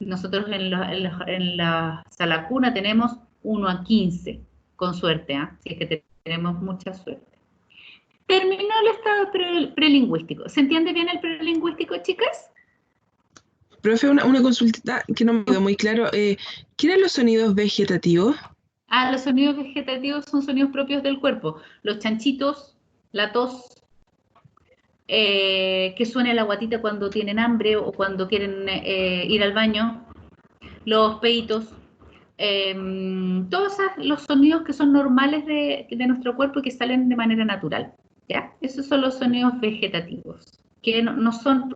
Nosotros en la sala cuna tenemos 1 a 15, con suerte, si es que tenemos mucha suerte. Terminó el estado prelingüístico. ¿Se entiende bien el prelingüístico, chicas? Profe, una consulta que no me quedó muy claro. ¿Qué eran los sonidos vegetativos? Los sonidos vegetativos son sonidos propios del cuerpo. Los chanchitos, la tos, que suene la guatita cuando tienen hambre o cuando quieren ir al baño, los peitos, todos los sonidos que son normales de nuestro cuerpo y que salen de manera natural, ¿ya? Esos son los sonidos vegetativos, que no son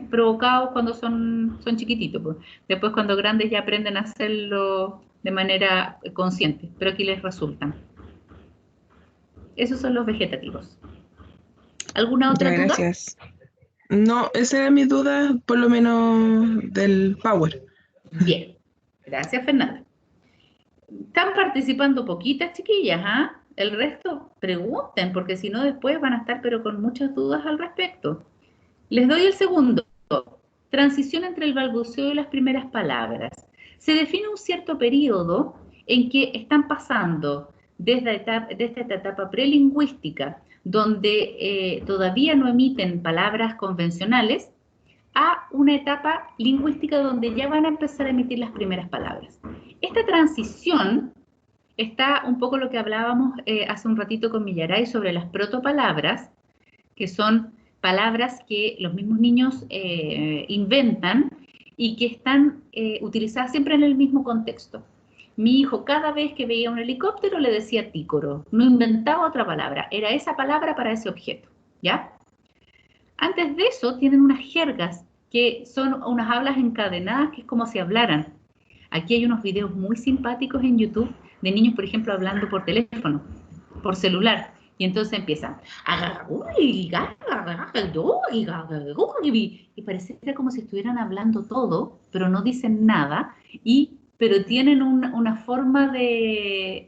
provocados cuando son chiquititos, pues. Después cuando grandes ya aprenden a hacerlo de manera consciente, pero aquí les resultan. Esos son los vegetativos. ¿Alguna otra duda? Gracias. No, esa era mi duda, por lo menos del Power. Bien, gracias Fernanda. Están participando poquitas chiquillas, ¿ah? El resto pregunten, porque si no después van a estar pero con muchas dudas al respecto. Les doy el segundo. Transición entre el balbuceo y las primeras palabras. Se define un cierto periodo en que están pasando desde esta etapa prelingüística, donde todavía no emiten palabras convencionales, a una etapa lingüística donde ya van a empezar a emitir las primeras palabras. Esta transición está un poco lo que hablábamos hace un ratito con Millaray sobre las protopalabras, que son palabras que los mismos niños inventan y que están utilizadas siempre en el mismo contexto. Mi hijo cada vez que veía un helicóptero le decía tícoro, no inventaba otra palabra, era esa palabra para ese objeto, ¿ya? Antes de eso tienen unas jergas que son unas hablas encadenadas que es como si hablaran. Aquí hay unos videos muy simpáticos en YouTube de niños, por ejemplo, hablando por teléfono, por celular. Y entonces empiezan, y pareciera como si estuvieran hablando todo, pero no dicen nada, pero tienen una forma de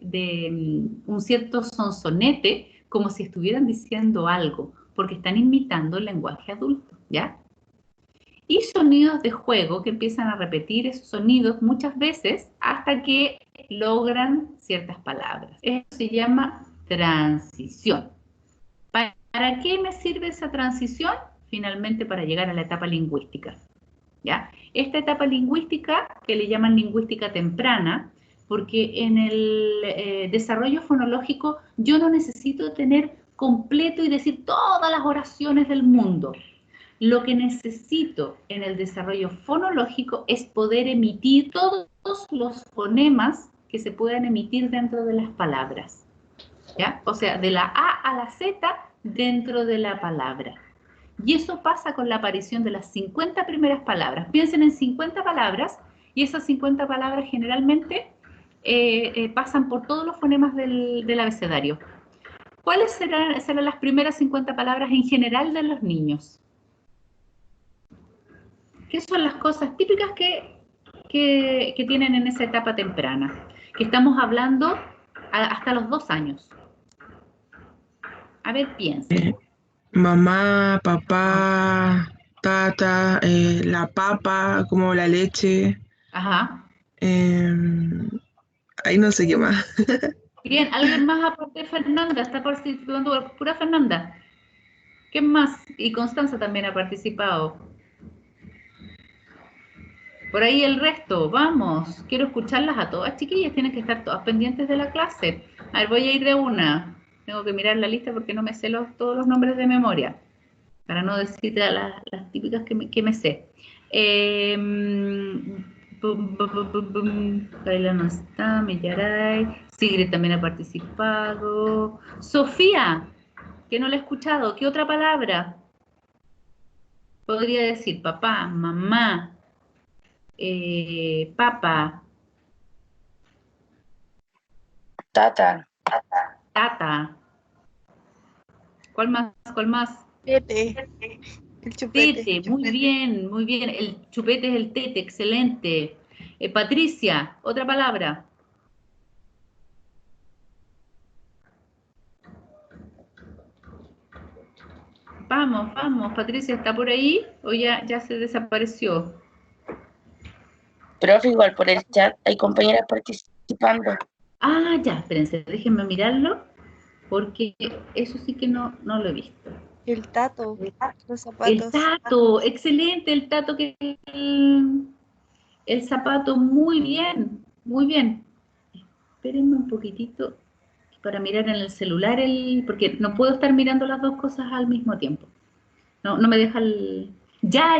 un cierto sonsonete, como si estuvieran diciendo algo, porque están imitando el lenguaje adulto, ¿ya? Y sonidos de juego que empiezan a repetir esos sonidos muchas veces hasta que logran ciertas palabras. Eso se llama transición. ¿Para qué me sirve esa transición? Finalmente para llegar a la etapa lingüística, ¿ya? Esta etapa lingüística, que le llaman lingüística temprana, porque en el desarrollo fonológico yo no necesito tener completo y decir todas las oraciones del mundo. Lo que necesito en el desarrollo fonológico es poder emitir todos los fonemas que se puedan emitir dentro de las palabras, ¿ya? O sea, de la A a la Z dentro de la palabra. Y eso pasa con la aparición de las 50 primeras palabras. Piensen en 50 palabras y esas 50 palabras generalmente pasan por todos los fonemas del abecedario. ¿Cuáles serán las primeras 50 palabras en general de los niños? ¿Qué son las cosas típicas que tienen en esa etapa temprana? Que estamos hablando hasta los 2 años. A ver, piensen. Mamá, papá, tata, la papa, como la leche. Ajá. Ahí no sé qué más. Bien, ¿alguien más aparte de Fernanda? ¿Está participando pura Fernanda? ¿Qué más? Y Constanza también ha participado. Por ahí el resto, vamos. Quiero escucharlas a todas, chiquillas. Tienen que estar todas pendientes de la clase. A ver, voy a ir de una. Tengo que mirar la lista porque no me sé todos los nombres de memoria. Para no decirte a las típicas que me sé. Kaila no está, Millaray. Sigrid también ha participado. Sofía, que no la he escuchado. ¿Qué otra palabra? Podría decir papá, mamá, papa, Tata. tata. ¿Cuál más? ¿Cuál más? Tete. El chupete. Tete, muy bien, muy bien. El chupete es el tete, excelente. Patricia, otra palabra. Vamos, vamos. Patricia, ¿está por ahí o ya se desapareció? Profe, igual por el chat hay compañeras participando. Ah, ya, espérense, déjenme mirarlo, porque eso sí que no lo he visto. El tato. Los El zapatos. tato, excelente, el tato que el zapato, muy bien, muy bien. Espérenme un poquitito para mirar en el celular, porque no puedo estar mirando las dos cosas al mismo tiempo. No me deja el... Ya,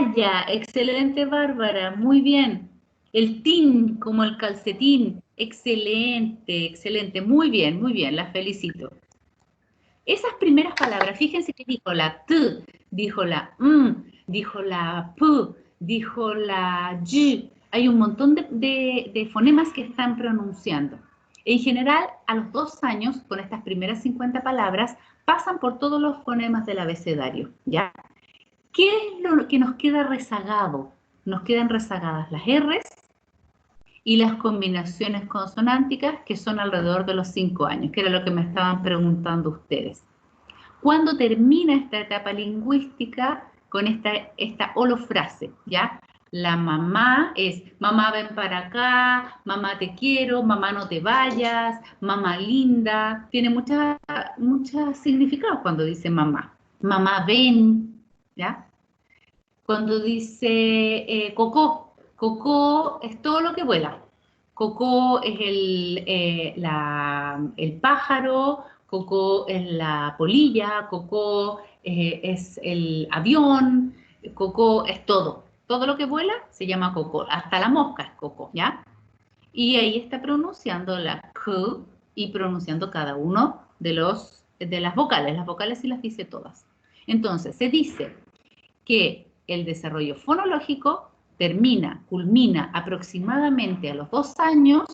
excelente, Bárbara, muy bien. El tin, como el calcetín, excelente, excelente, muy bien, la felicito. Esas primeras palabras, fíjense que dijo la t, dijo la dijo la p, dijo la y. Hay un montón de fonemas que están pronunciando. En general, a los 2 años, con estas primeras 50 palabras, pasan por todos los fonemas del abecedario, ¿ya? ¿Qué es lo que nos queda rezagado? Nos quedan rezagadas las R's y las combinaciones consonánticas, que son alrededor de los 5 años, que era lo que me estaban preguntando ustedes. ¿Cuándo termina esta etapa lingüística con esta holofrase? ¿Ya? La mamá es, mamá ven para acá, mamá te quiero, mamá no te vayas, mamá linda. Tiene muchos significados cuando dice mamá. Mamá ven, ¿ya? Cuando dice cocó, cocó es todo lo que vuela. Cocó es el pájaro, cocó es la polilla, cocó es el avión, cocó es todo. Todo lo que vuela se llama cocó, hasta la mosca es cocó, ¿ya? Y ahí está pronunciando la K y pronunciando cada uno de las vocales sí las dice todas. Entonces, se dice que el desarrollo fonológico culmina aproximadamente a los 2 años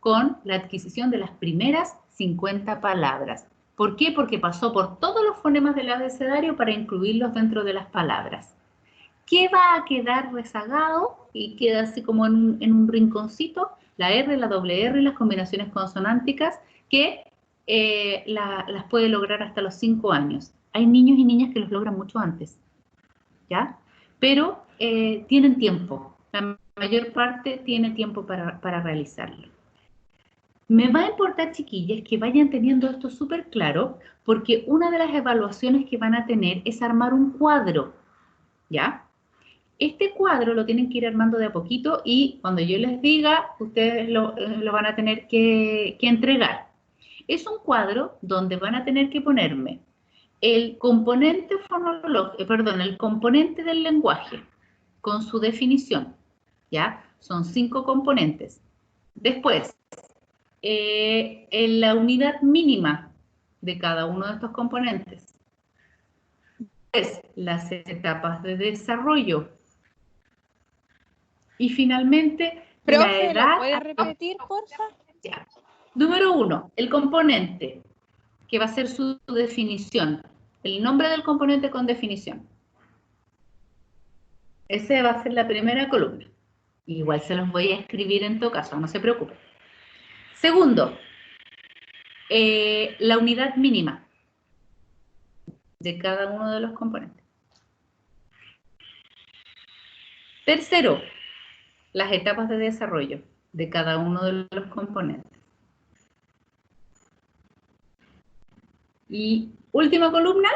con la adquisición de las primeras 50 palabras. ¿Por qué? Porque pasó por todos los fonemas del abecedario para incluirlos dentro de las palabras. ¿Qué va a quedar rezagado y queda así como en un rinconcito? La R, la doble R y las combinaciones consonánticas que las puede lograr hasta los 5 años. Hay niños y niñas que los logran mucho antes, ¿ya? Pero tienen tiempo, la mayor parte tiene tiempo para realizarlo. Me va a importar, chiquillas, que vayan teniendo esto súper claro, porque una de las evaluaciones que van a tener es armar un cuadro, ¿ya? Este cuadro lo tienen que ir armando de a poquito y cuando yo les diga, ustedes lo van a tener que entregar. Es un cuadro donde van a tener que ponerme el componente el componente del lenguaje con su definición, ¿ya? Son 5 componentes. Después, en la unidad mínima de cada uno de estos componentes. Después, las etapas de desarrollo. Y finalmente, la Profe, edad... ¿lo puede repetir, porfa? Ya. Número 1, el componente, que va a ser su definición. El nombre del componente con definición. Ese va a ser la primera columna. Igual se los voy a escribir en todo caso, no se preocupen. Segundo, la unidad mínima de cada uno de los componentes. Tercero, las etapas de desarrollo de cada uno de los componentes. Y última columna,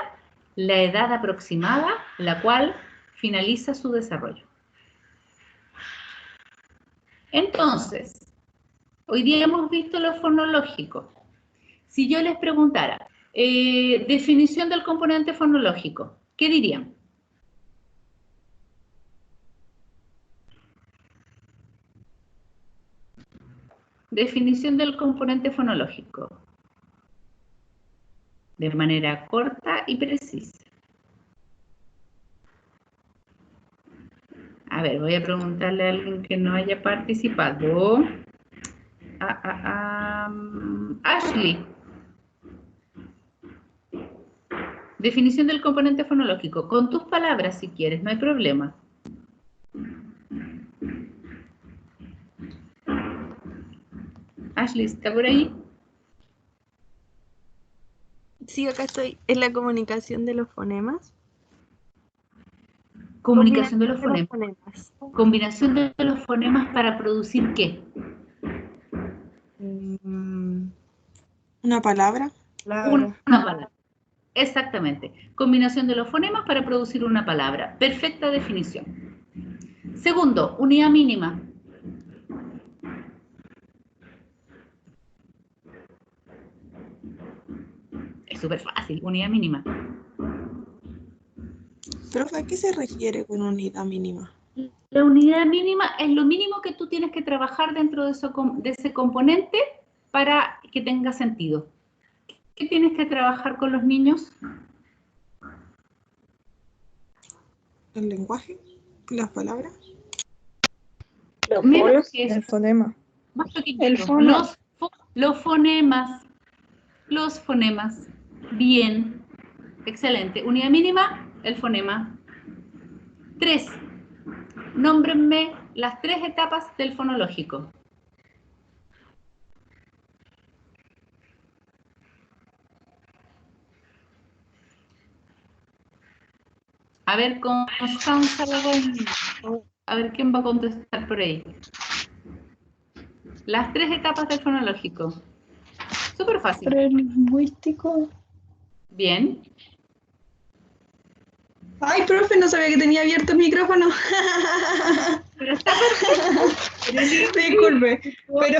la edad aproximada, la cual finaliza su desarrollo. Entonces, hoy día hemos visto lo fonológico. Si yo les preguntara, definición del componente fonológico, ¿qué dirían? Definición del componente fonológico. De manera corta y precisa. A ver, voy a preguntarle a alguien que no haya participado. Ashley. Definición del componente fonológico. Con tus palabras, si quieres, no hay problema. Ashley, ¿está por ahí? Sí, acá estoy. Es la comunicación de los fonemas. Comunicación de los fonemas. Combinación de los fonemas para producir ¿qué? Una palabra. Una palabra. Exactamente. Combinación de los fonemas para producir una palabra. Perfecta definición. Segundo, unidad mínima. Es súper fácil, unidad mínima. Profe, ¿a qué se refiere con unidad mínima? La unidad mínima es lo mínimo que tú tienes que trabajar dentro de ese componente para que tenga sentido. ¿Qué tienes que trabajar con los niños? ¿El lenguaje? ¿Las palabras? Menos que eso. El fonema. Más pequeñito. El fono. Los fonemas. Los fonemas. Bien. Excelente. Unidad mínima, el fonema. 3. Nómbrenme las 3 etapas del fonológico. A ver, Constanza, a ver quién va a contestar por ahí. Las 3 etapas del fonológico. Súper fácil. Prelingüístico. Bien. Ay, profe, no sabía que tenía abierto el micrófono. Pero está perfecto. Disculpe, pero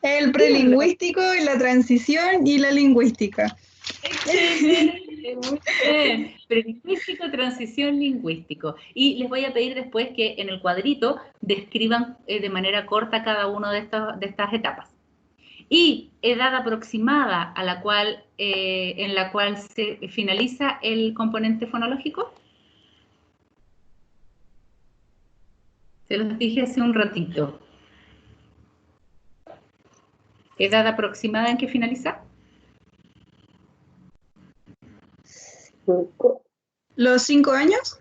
el prelingüístico, la transición y la lingüística. Excelente, muy bien. Prelingüístico, transición lingüístico. Y les voy a pedir después que en el cuadrito describan de manera corta cada una de estas etapas. Y edad aproximada a la cual, en la cual se finaliza el componente fonológico. Se los dije hace un ratito. ¿Edad aproximada en que finaliza? ¿Los 5 años?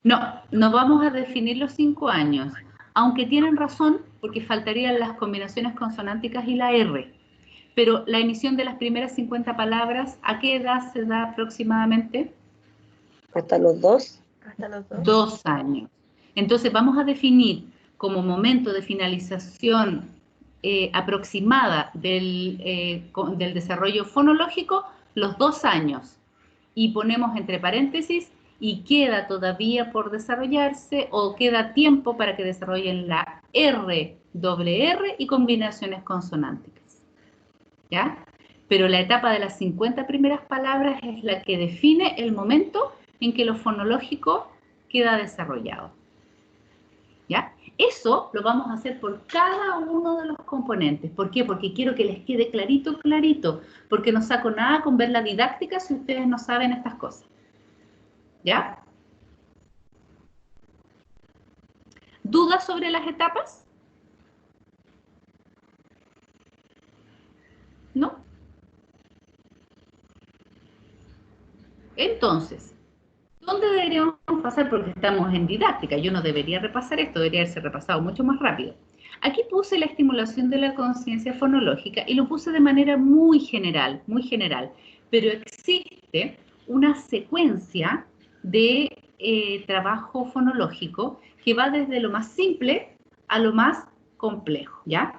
No, no vamos a definir los 5 años, aunque tienen razón, porque faltarían las combinaciones consonánticas y la R. Pero la emisión de las primeras 50 palabras, ¿a qué edad se da aproximadamente? Hasta los 2. Hasta los 2. 2 años. Entonces vamos a definir como momento de finalización aproximada del desarrollo fonológico los 2 años. Y ponemos entre paréntesis, y queda todavía por desarrollarse, o queda tiempo para que desarrollen la R, doble R y combinaciones consonánticas. ¿Ya? Pero la etapa de las 50 primeras palabras es la que define el momento en que lo fonológico queda desarrollado. ¿Ya? Eso lo vamos a hacer por cada uno de los componentes. ¿Por qué? Porque quiero que les quede clarito, clarito. Porque no saco nada con ver la didáctica si ustedes no saben estas cosas. ¿Ya? ¿Dudas sobre las etapas? ¿No? Entonces, ¿dónde deberíamos pasar? Porque estamos en didáctica. Yo no debería repasar esto, debería haberse repasado mucho más rápido. Aquí puse la estimulación de la conciencia fonológica y lo puse de manera muy general, pero existe una secuencia de trabajo fonológico que va desde lo más simple a lo más complejo, ¿ya?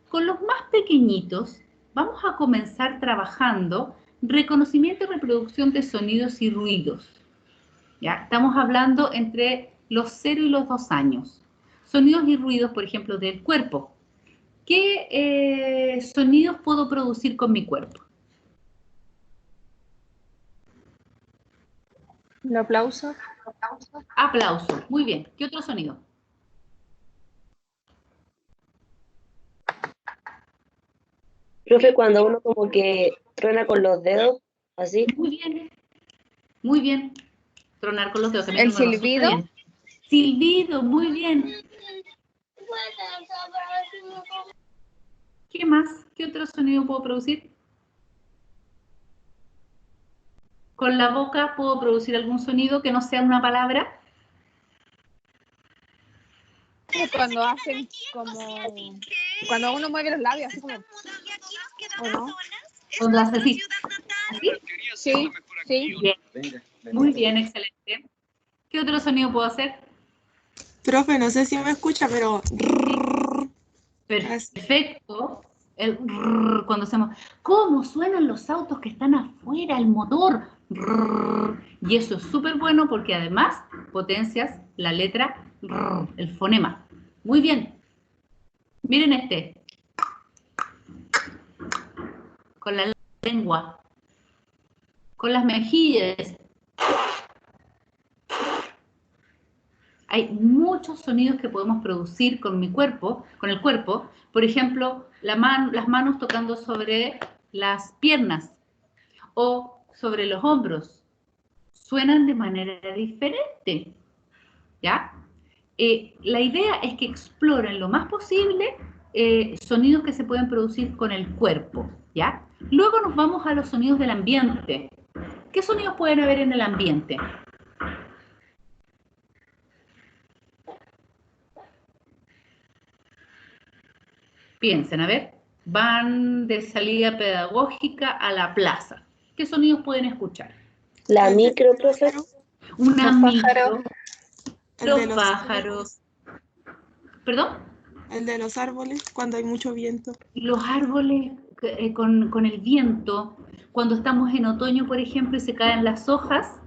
Con los más pequeñitos vamos a comenzar trabajando reconocimiento y reproducción de sonidos y ruidos, ¿ya? Estamos hablando entre los 0 y los 2 años. Sonidos y ruidos, por ejemplo, del cuerpo. ¿Qué sonidos puedo producir con mi cuerpo? Un aplauso. Aplauso. Muy bien. ¿Qué otro sonido? Profe, cuando uno como que truena con los dedos, así. Muy bien. Muy bien. Tronar con los dedos. A mí ¿El no me resulta silbido? bien. Silbido. Muy bien. ¿Qué más? ¿Qué otro sonido puedo producir? ¿Con la boca puedo producir algún sonido que no sea una palabra? Cuando hacen como... Cuando uno mueve los labios, así como... ¿O no? Cuando hace así. ¿Así? Sí, sí. Bien. Muy bien, excelente. ¿Qué otro sonido puedo hacer? Profe, no sé si me escucha, pero... Perfecto. El rrr, cuando hacemos, ¿cómo suenan los autos que están afuera? El motor. Rrr. Y eso es súper bueno porque además potencias la letra rrr, el fonema. Muy bien. Miren este. Con la lengua. Con las mejillas. Hay muchos sonidos que podemos producir con mi cuerpo, con el cuerpo. Por ejemplo, las manos tocando sobre las piernas o sobre los hombros. Suenan de manera diferente, ¿ya? La idea es que exploren lo más posible sonidos que se pueden producir con el cuerpo, ¿ya? Luego nos vamos a los sonidos del ambiente. ¿Qué sonidos pueden haber en el ambiente? Piensen, a ver, van de salida pedagógica a la plaza. ¿Qué sonidos pueden escuchar? La micro, profe. Una Los micro, pájaros. los pájaros. ¿Perdón? El de los árboles, cuando hay mucho viento. Los árboles con el viento, cuando estamos en otoño, por ejemplo, y se caen las hojas,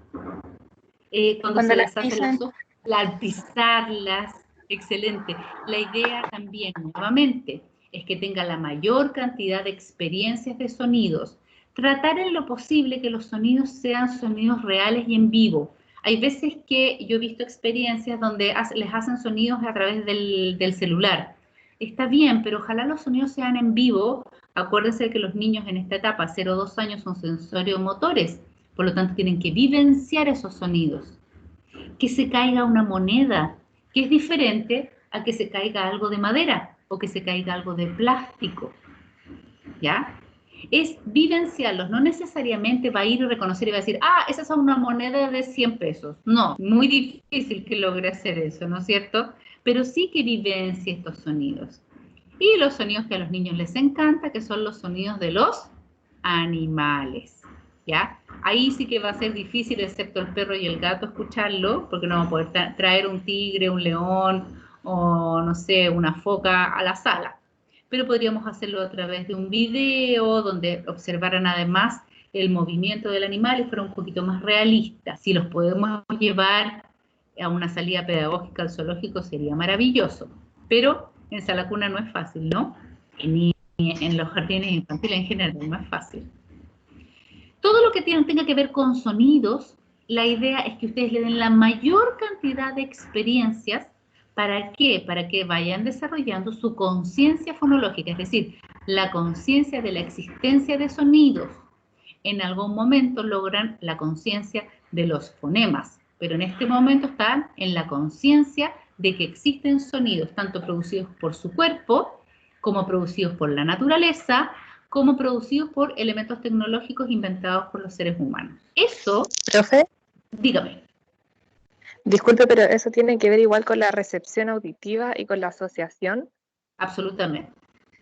cuando se las deshacen pisan. las hojas, al pisarlas, excelente. La idea también, nuevamente, es que tenga la mayor cantidad de experiencias de sonidos. Tratar en lo posible que los sonidos sean sonidos reales y en vivo. Hay veces que yo he visto experiencias donde les hacen sonidos a través del celular. Está bien, pero ojalá los sonidos sean en vivo. Acuérdense que los niños en esta etapa, 0 a 2 años, son sensoriomotores. Por lo tanto, tienen que vivenciar esos sonidos. Que se caiga una moneda, que es diferente a que se caiga algo de madera o que se caiga algo de plástico. ¿Ya? Es vivenciarlos, no necesariamente va a ir y reconocer y va a decir, ah, esa es una moneda de 100 pesos. No, muy difícil que logre hacer eso, ¿no es cierto? Pero sí que vivencie estos sonidos. Y los sonidos que a los niños les encanta, que son los sonidos de los animales, ¿ya? Ahí sí que va a ser difícil, excepto el perro y el gato, escucharlo, porque no vamos a poder traer un tigre, un león o, no sé, una foca a la sala. Pero podríamos hacerlo a través de un video donde observaran además el movimiento del animal y fuera un poquito más realista. Si los podemos llevar a una salida pedagógica al zoológico sería maravilloso, pero en sala cuna no es fácil, ¿no? Ni en los jardines infantiles en general no es fácil. Todo lo que tenga que ver con sonidos, la idea es que ustedes le den la mayor cantidad de experiencias. ¿Para qué? Para que vayan desarrollando su conciencia fonológica, es decir, la conciencia de la existencia de sonidos. En algún momento logran la conciencia de los fonemas, pero en este momento están en la conciencia de que existen sonidos, tanto producidos por su cuerpo, como producidos por la naturaleza, como producidos por elementos tecnológicos inventados por los seres humanos. Eso, Profe, dígame. disculpe, pero eso tiene que ver igual con la recepción auditiva y con la asociación. Absolutamente.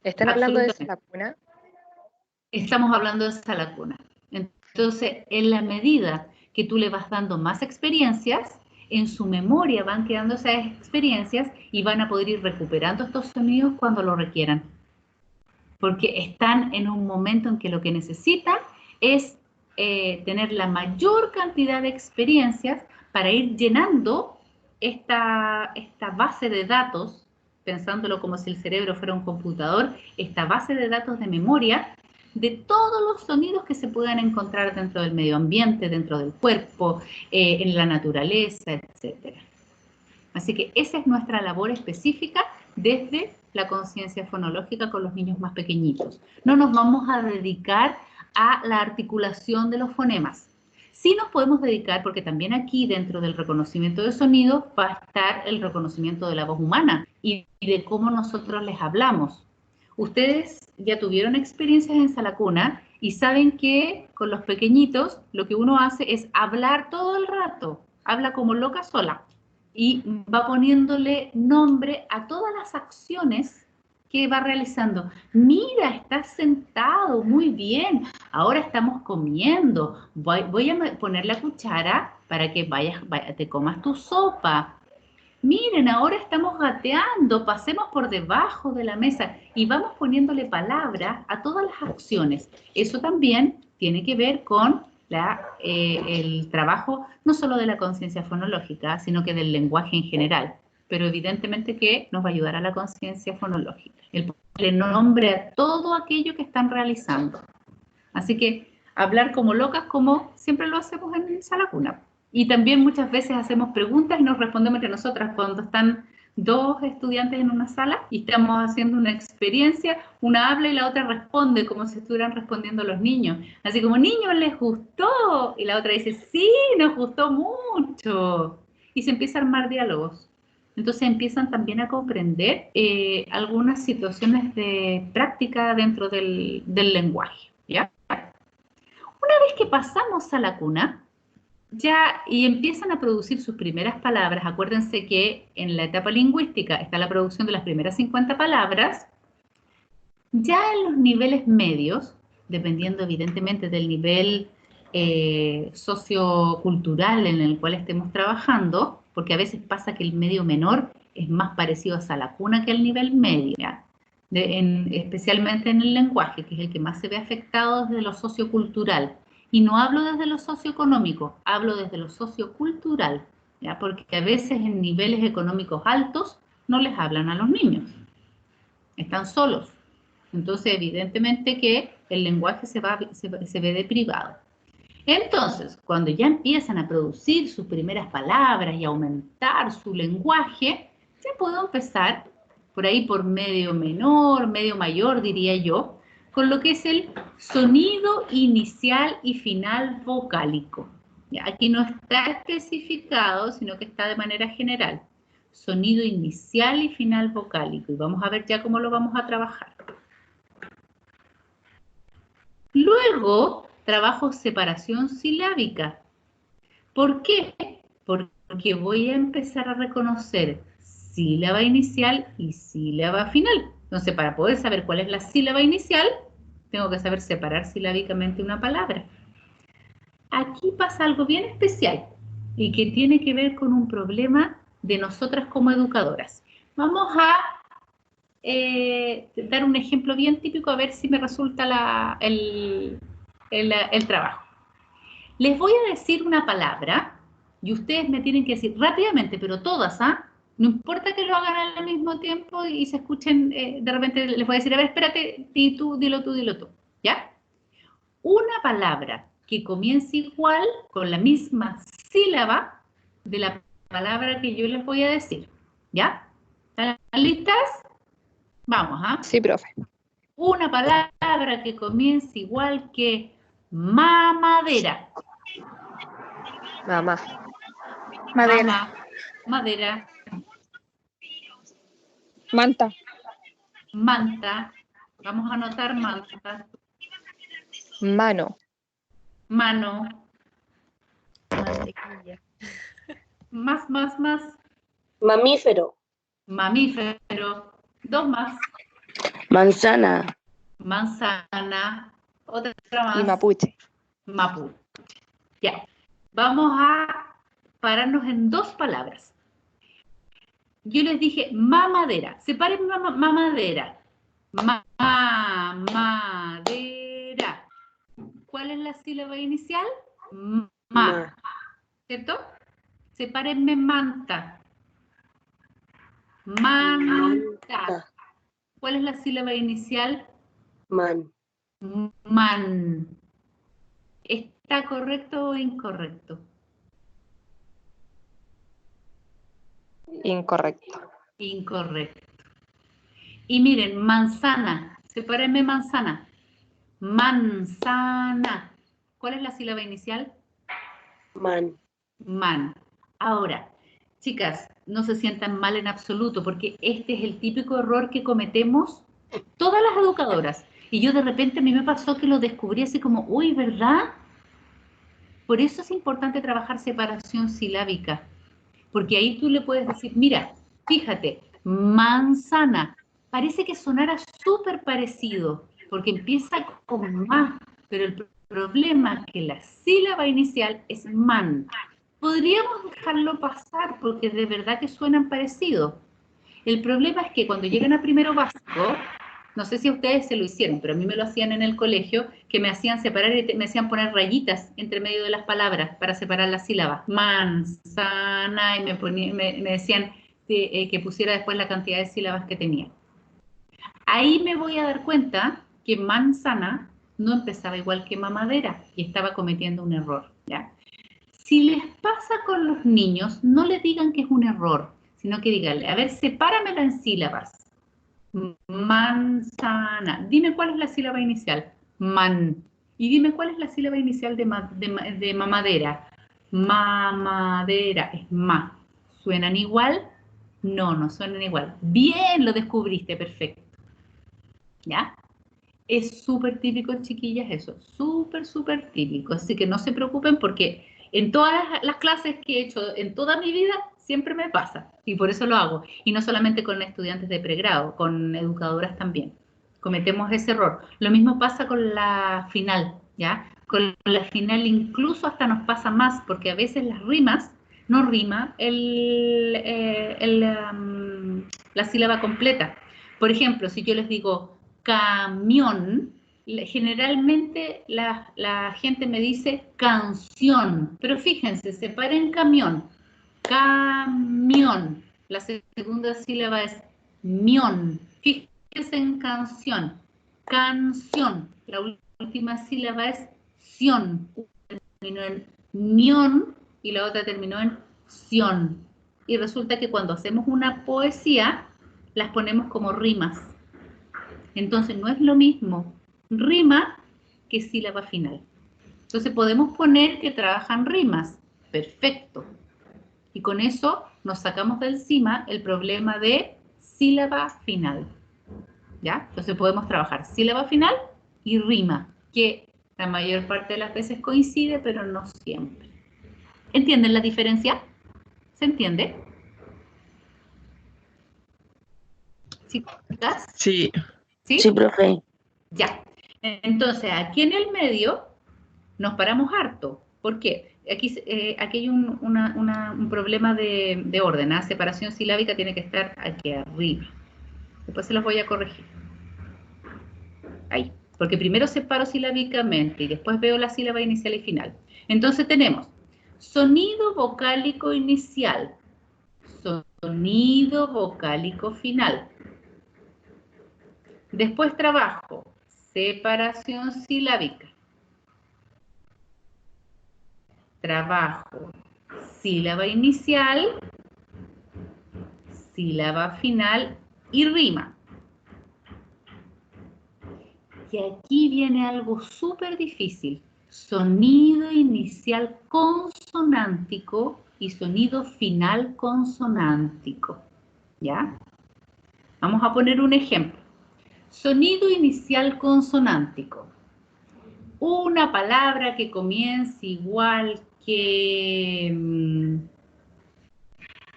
¿Están hablando de esa Absolutamente. lacuna? Estamos hablando de esa lacuna. Entonces, en la medida que tú le vas dando más experiencias, en su memoria van quedando esas experiencias y van a poder ir recuperando estos sonidos cuando lo requieran. Porque están en un momento en que lo que necesitan es tener la mayor cantidad de experiencias para ir llenando esta base de datos, pensándolo como si el cerebro fuera un computador, esta base de datos de memoria de todos los sonidos que se puedan encontrar dentro del medio ambiente, dentro del cuerpo, en la naturaleza, etc. Así que esa es nuestra labor específica desde la conciencia fonológica con los niños más pequeñitos. No nos vamos a dedicar a la articulación de los fonemas. Sí nos podemos dedicar, porque también aquí dentro del reconocimiento de sonidos va a estar el reconocimiento de la voz humana y de cómo nosotros les hablamos. Ustedes ya tuvieron experiencias en sala cuna y saben que con los pequeñitos lo que uno hace es hablar todo el rato, habla como loca sola y va poniéndole nombre a todas las acciones que va realizando. Mira, estás sentado, muy bien, ahora estamos comiendo, voy a poner la cuchara para que te comas tu sopa. Miren, ahora estamos gateando, pasemos por debajo de la mesa y vamos poniéndole palabras a todas las acciones. Eso también tiene que ver con el trabajo no solo de la conciencia fonológica, sino que del lenguaje en general. Pero evidentemente que nos va a ayudar a la conciencia fonológica. El ponerle nombre a todo aquello que están realizando. Así que hablar como locas, como siempre lo hacemos en sala cuna. Y también muchas veces hacemos preguntas y nos respondemos entre nosotras. Cuando están dos estudiantes en una sala y estamos haciendo una experiencia, una habla y la otra responde como si estuvieran respondiendo los niños. Así como, niños, ¿les gustó? Y la otra dice, sí, nos gustó mucho. Y se empieza a armar diálogos. Entonces empiezan también a comprender algunas situaciones de práctica dentro del lenguaje, ¿ya? Una vez que pasamos a la cuna, ya y empiezan a producir sus primeras palabras, acuérdense que en la etapa lingüística está la producción de las primeras 50 palabras, ya en los niveles medios, dependiendo evidentemente del nivel sociocultural en el cual estemos trabajando, porque a veces pasa que el medio menor es más parecido a sala cuna que el nivel medio, especialmente en el lenguaje, que es el que más se ve afectado desde lo sociocultural. Y no hablo desde lo socioeconómico, hablo desde lo sociocultural, ¿ya? Porque a veces en niveles económicos altos no les hablan a los niños, están solos. Entonces, evidentemente que el lenguaje se ve deprivado. Entonces, cuando ya empiezan a producir sus primeras palabras y aumentar su lenguaje, ya puedo empezar por ahí por medio menor, medio mayor, diría yo, con lo que es el sonido inicial y final vocálico. Ya, aquí no está especificado, sino que está de manera general. Sonido inicial y final vocálico. Y vamos a ver ya cómo lo vamos a trabajar. Luego, trabajo separación silábica. ¿Por qué? Porque voy a empezar a reconocer sílaba inicial y sílaba final. Entonces, para poder saber cuál es la sílaba inicial, tengo que saber separar silábicamente una palabra. Aquí pasa algo bien especial y que tiene que ver con un problema de nosotras como educadoras. Vamos a dar un ejemplo bien típico a ver si me resulta el trabajo. Les voy a decir una palabra y ustedes me tienen que decir rápidamente, pero todas, ¿ah? No importa que lo hagan al mismo tiempo y se escuchen, de repente les voy a decir, a ver, espérate, y tú, dilo tú, ¿ya? Una palabra que comience igual, con la misma sílaba de la palabra que yo les voy a decir, ¿ya? ¿Están listas? Vamos, ¿ah? Sí, profe. Una palabra que comience igual que mamadera. Mamá. Madera. Mama, madera, Manta. manta. Vamos a anotar manta. Mano. Mano. Mantequilla. Más. Mamífero. Mamífero. Dos más. Manzana. Manzana. Otra más. Y mapuche. Mapuche. Ya. Vamos a pararnos en dos palabras. Yo les dije mamadera. Separen mamadera. Mamadera. ¿Cuál es la sílaba inicial? Ma. Ma. ¿Cierto? Sepárenme manta. Manta. ¿Cuál es la sílaba inicial? Man. Man. ¿Está correcto o incorrecto? Incorrecto. Incorrecto. Y miren, manzana. Sepárenme manzana. Manzana. ¿Cuál es la sílaba inicial? Man. Man. Ahora, chicas, no se sientan mal en absoluto, porque este es el típico error que cometemos todas las educadoras. Y yo de repente a mí me pasó que lo descubrí así como, uy, ¿verdad? Por eso es importante trabajar separación silábica, porque ahí tú le puedes decir, mira, fíjate, manzana, parece que sonara súper parecido, porque empieza con ma, pero el problema es que la sílaba inicial es man. Podríamos dejarlo pasar porque de verdad que suenan parecidos. El problema es que cuando llegan a primero básico, no sé si a ustedes se lo hicieron, pero a mí me lo hacían en el colegio, que me hacían separar y me hacían poner rayitas entre medio de las palabras para separar las sílabas. Manzana, y me decían que pusiera después la cantidad de sílabas que tenía. Ahí me voy a dar cuenta que manzana no empezaba igual que mamadera y estaba cometiendo un error, ¿ya? Si les pasa con los niños, no les digan que es un error, sino que díganle, a ver, sepáramela en sílabas. Manzana. Dime cuál es la sílaba inicial. Man. Y dime cuál es la sílaba inicial de mamadera. Mamadera. Es ma. ¿Suenan igual? No, no suenan igual. Bien, lo descubriste, perfecto. ¿Ya? Es súper típico, chiquillas, eso. Súper, súper típico. Así que no se preocupen porque en todas las clases que he hecho en toda mi vida, siempre me pasa. Y por eso lo hago. Y no solamente con estudiantes de pregrado, con educadoras también. Cometemos ese error. Lo mismo pasa con la final, ¿ya? Con la final incluso hasta nos pasa más, porque a veces las rimas, no rima la sílaba completa. Por ejemplo, si yo les digo camión, generalmente la gente me dice canción, pero fíjense, separen camión, camión, la segunda sílaba es mión, fíjense en canción, canción, la última sílaba es sion, terminó en mión y la otra terminó en sion, y resulta que cuando hacemos una poesía, las ponemos como rimas. Entonces no es lo mismo rima que sílaba final. Entonces podemos poner que trabajan rimas. Perfecto. Y con eso nos sacamos de encima el problema de sílaba final. ¿Ya? Entonces podemos trabajar sílaba final y rima, que la mayor parte de las veces coincide, pero no siempre. ¿Entienden la diferencia? ¿Se entiende? ¿Chicas? Sí. ¿Sí? Sí, profe. Ya. Entonces, aquí en el medio nos paramos harto. ¿Por qué? Aquí hay un problema de orden. ¿Ah? Separación silábica tiene que estar aquí arriba. Después se los voy a corregir. Ahí. Porque primero separo silábicamente y después veo la sílaba inicial y final. Entonces tenemos sonido vocálico inicial, sonido vocálico final. Después trabajo separación silábica. Trabajo sílaba inicial, sílaba final y rima. Y aquí viene algo súper difícil. Sonido inicial consonántico y sonido final consonántico. ¿Ya? Vamos a poner un ejemplo. Sonido inicial consonántico. Una palabra que comience igual que...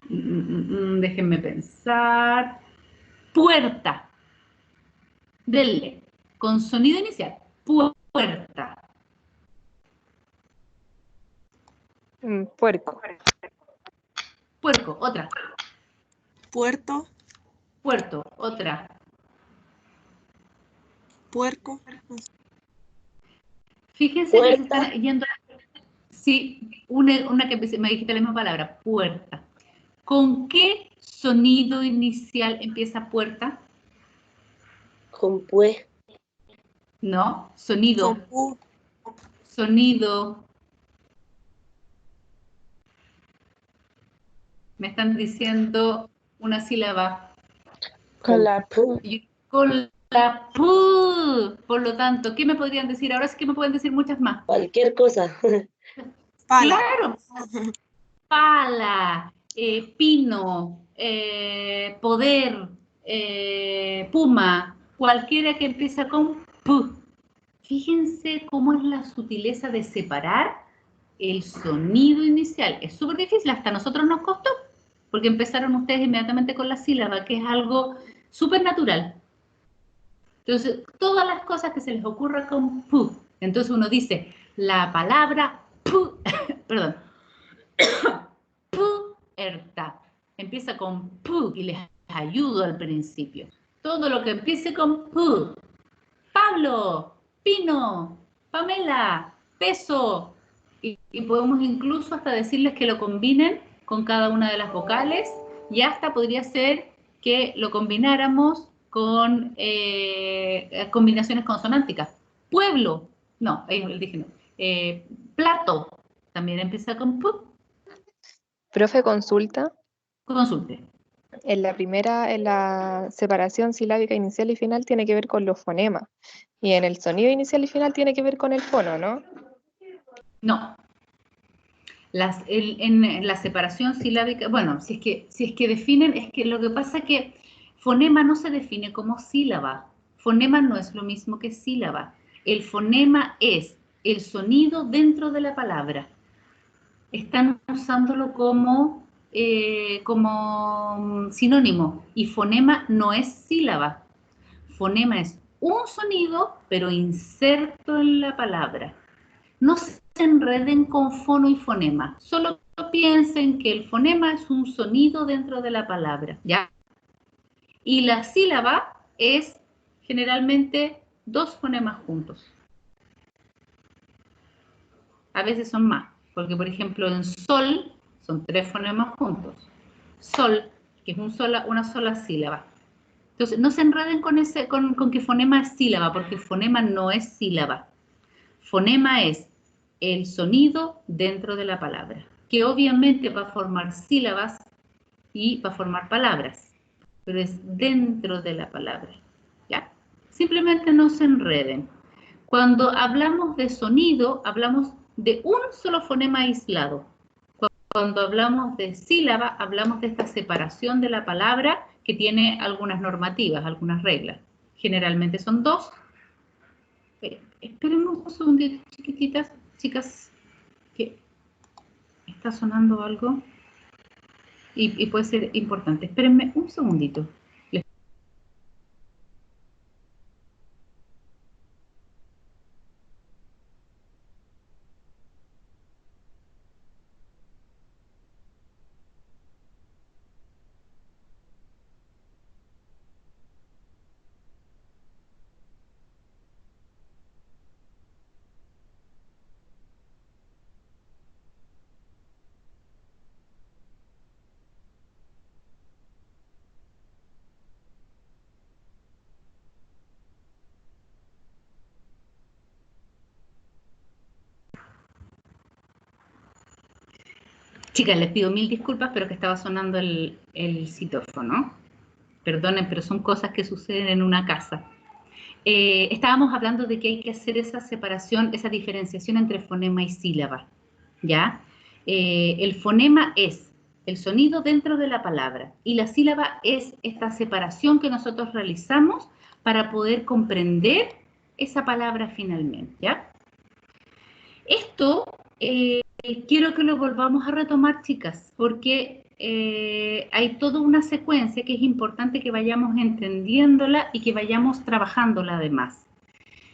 déjenme pensar. Puerta. Denle. Con sonido inicial. Puerta. Puerco. Puerco. Otra. Puerto, Puerto. Otra. puerco, Fíjense que se Puerta. están yendo... Sí, una que me dijiste la misma palabra. Puerta. ¿Con qué sonido inicial empieza puerta? Con pues. No, sonido. Con pu. Sonido. Me están diciendo una sílaba. Con la P. Con la P. Por lo tanto, ¿qué me podrían decir? Ahora sí que me pueden decir muchas más. Cualquier cosa. Pala. Claro. Pala, pino, poder, puma, cualquiera que empieza con P. Fíjense cómo es la sutileza de separar el sonido inicial. Es súper difícil, hasta a nosotros nos costó, porque empezaron ustedes inmediatamente con la sílaba, que es algo súper natural. Entonces, todas las cosas que se les ocurra con P. Entonces uno dice, la palabra P, perdón, puerta. Empieza con P y les ayudo al principio. Todo lo que empiece con P. Pablo, Pino, Pamela, peso. Y podemos incluso hasta decirles que lo combinen con cada una de las vocales y hasta podría ser que lo combináramos con combinaciones consonánticas. Pueblo, no, dije no. Plato, también empieza con P. Profe, consulta. Consulte. En la separación silábica inicial y final tiene que ver con los fonemas. Y en el sonido inicial y final tiene que ver con el fono, ¿no? No. En la separación silábica, bueno, si es que definen, es que lo que pasa es que fonema no se define como sílaba. Fonema no es lo mismo que sílaba. El fonema es el sonido dentro de la palabra. Están usándolo como sinónimo. Y fonema no es sílaba. Fonema es un sonido, pero inserto en la palabra. No se enreden con fono y fonema. Solo piensen que el fonema es un sonido dentro de la palabra, ¿ya? Y la sílaba es generalmente dos fonemas juntos. A veces son más, porque por ejemplo en sol son tres fonemas juntos. Sol, que es una sola sílaba. Entonces no se enreden con que fonema es sílaba, porque fonema no es sílaba. Fonema es el sonido dentro de la palabra, que obviamente va a formar sílabas y va a formar palabras, pero es dentro de la palabra, ¿ya? Simplemente no se enreden. Cuando hablamos de sonido, hablamos de un solo fonema aislado. Cuando hablamos de sílaba, hablamos de esta separación de la palabra que tiene algunas normativas, algunas reglas. Generalmente son dos. Esperemos un segundito, chiquititas, chicas, que está sonando algo y puede ser importante. Espérenme un segundito. Chicas, les pido mil disculpas, pero que estaba sonando el citófono. Perdonen, pero son cosas que suceden en una casa. Estábamos hablando de que hay que hacer esa separación, esa diferenciación entre fonema y sílaba, ¿ya? El fonema es el sonido dentro de la palabra y la sílaba es esta separación que nosotros realizamos para poder comprender esa palabra finalmente, ¿ya? Esto quiero que lo volvamos a retomar, chicas, porque hay toda una secuencia que es importante que vayamos entendiéndola y que vayamos trabajándola además.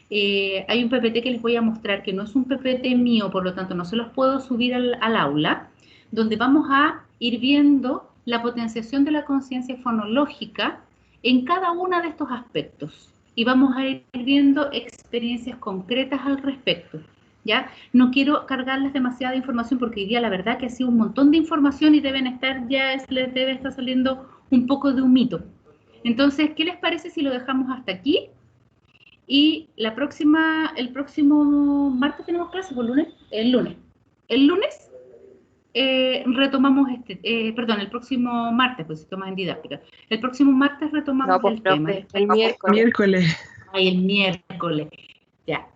Hay un PPT que les voy a mostrar que no es un PPT mío, por lo tanto no se los puedo subir al aula, donde vamos a ir viendo la potenciación de la conciencia fonológica en cada uno de estos aspectos y vamos a ir viendo experiencias concretas al respecto. ¿ya? No quiero cargarles demasiada información porque hoy día la verdad que ha sido un montón de información y deben estar ya, les debe estar saliendo un poco de un mito. Entonces, ¿qué les parece si lo dejamos hasta aquí? Y el próximo martes tenemos clase, ¿por lunes? El lunes. El lunes retomamos el próximo martes, pues si tomas en didáctica. El próximo martes retomamos No, pues, el tema. profe, el miércoles. Miércoles. Ay, el miércoles. Ya.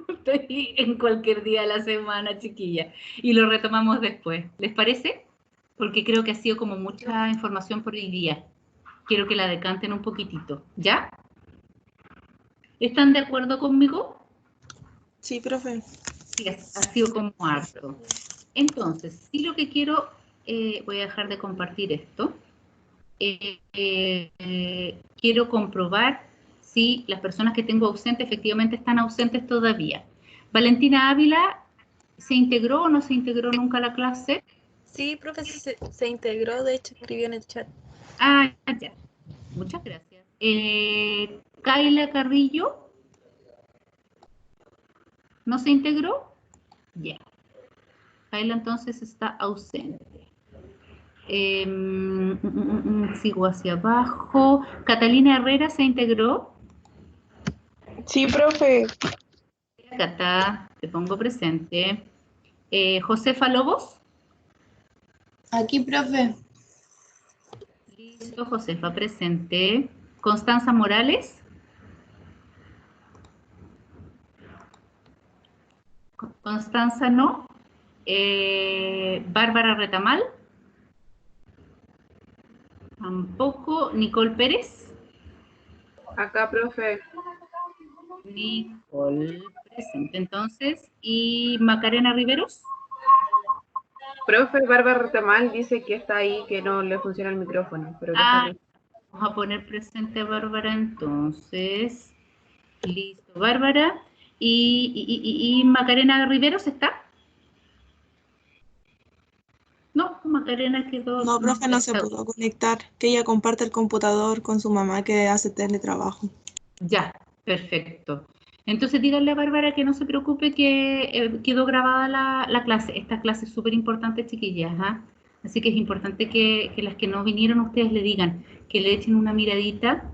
Estoy en cualquier día de la semana, chiquilla. Y lo retomamos después. ¿Les parece? Porque creo que ha sido como mucha información por hoy día. Quiero que la decanten un poquitito. ¿Ya? ¿Están de acuerdo conmigo? Sí, profe. Sí, ha sido como harto. Entonces, sí lo que quiero, voy a dejar de compartir esto. Quiero comprobar si las personas que tengo ausentes efectivamente están ausentes todavía. Valentina Ávila, ¿se integró o no se integró nunca a la clase? Sí, profe, se integró, de hecho escribió en el chat. Ah, ya. Muchas gracias. Kaila Carrillo, ¿no se integró? Ya. Kaila entonces está ausente. Sigo hacia abajo. Catalina Herrera se integró. Sí, profe. Cata, te pongo presente. Josefa Lobos. Aquí, profe. Listo, Josefa presente. Constanza Morales. Constanza no. Bárbara Retamal. Tampoco. Nicole Pérez. Acá, profe. Nicole presente entonces. Y Macarena Riveros. Profe, Bárbara Retamal dice que está ahí, que no le funciona el micrófono. Pero Vamos a poner presente a Bárbara entonces. Listo, Bárbara. ¿Y Macarena Riveros está? No, Macarena quedó... No, profe, no se pudo conectar, que ella comparte el computador con su mamá que hace teletrabajo. Ya, perfecto. Entonces díganle a Bárbara que no se preocupe que quedó grabada la clase. Esta clase es súper importante, chiquillas, ¿ah? Así que es importante que las que no vinieron ustedes le digan, que le echen una miradita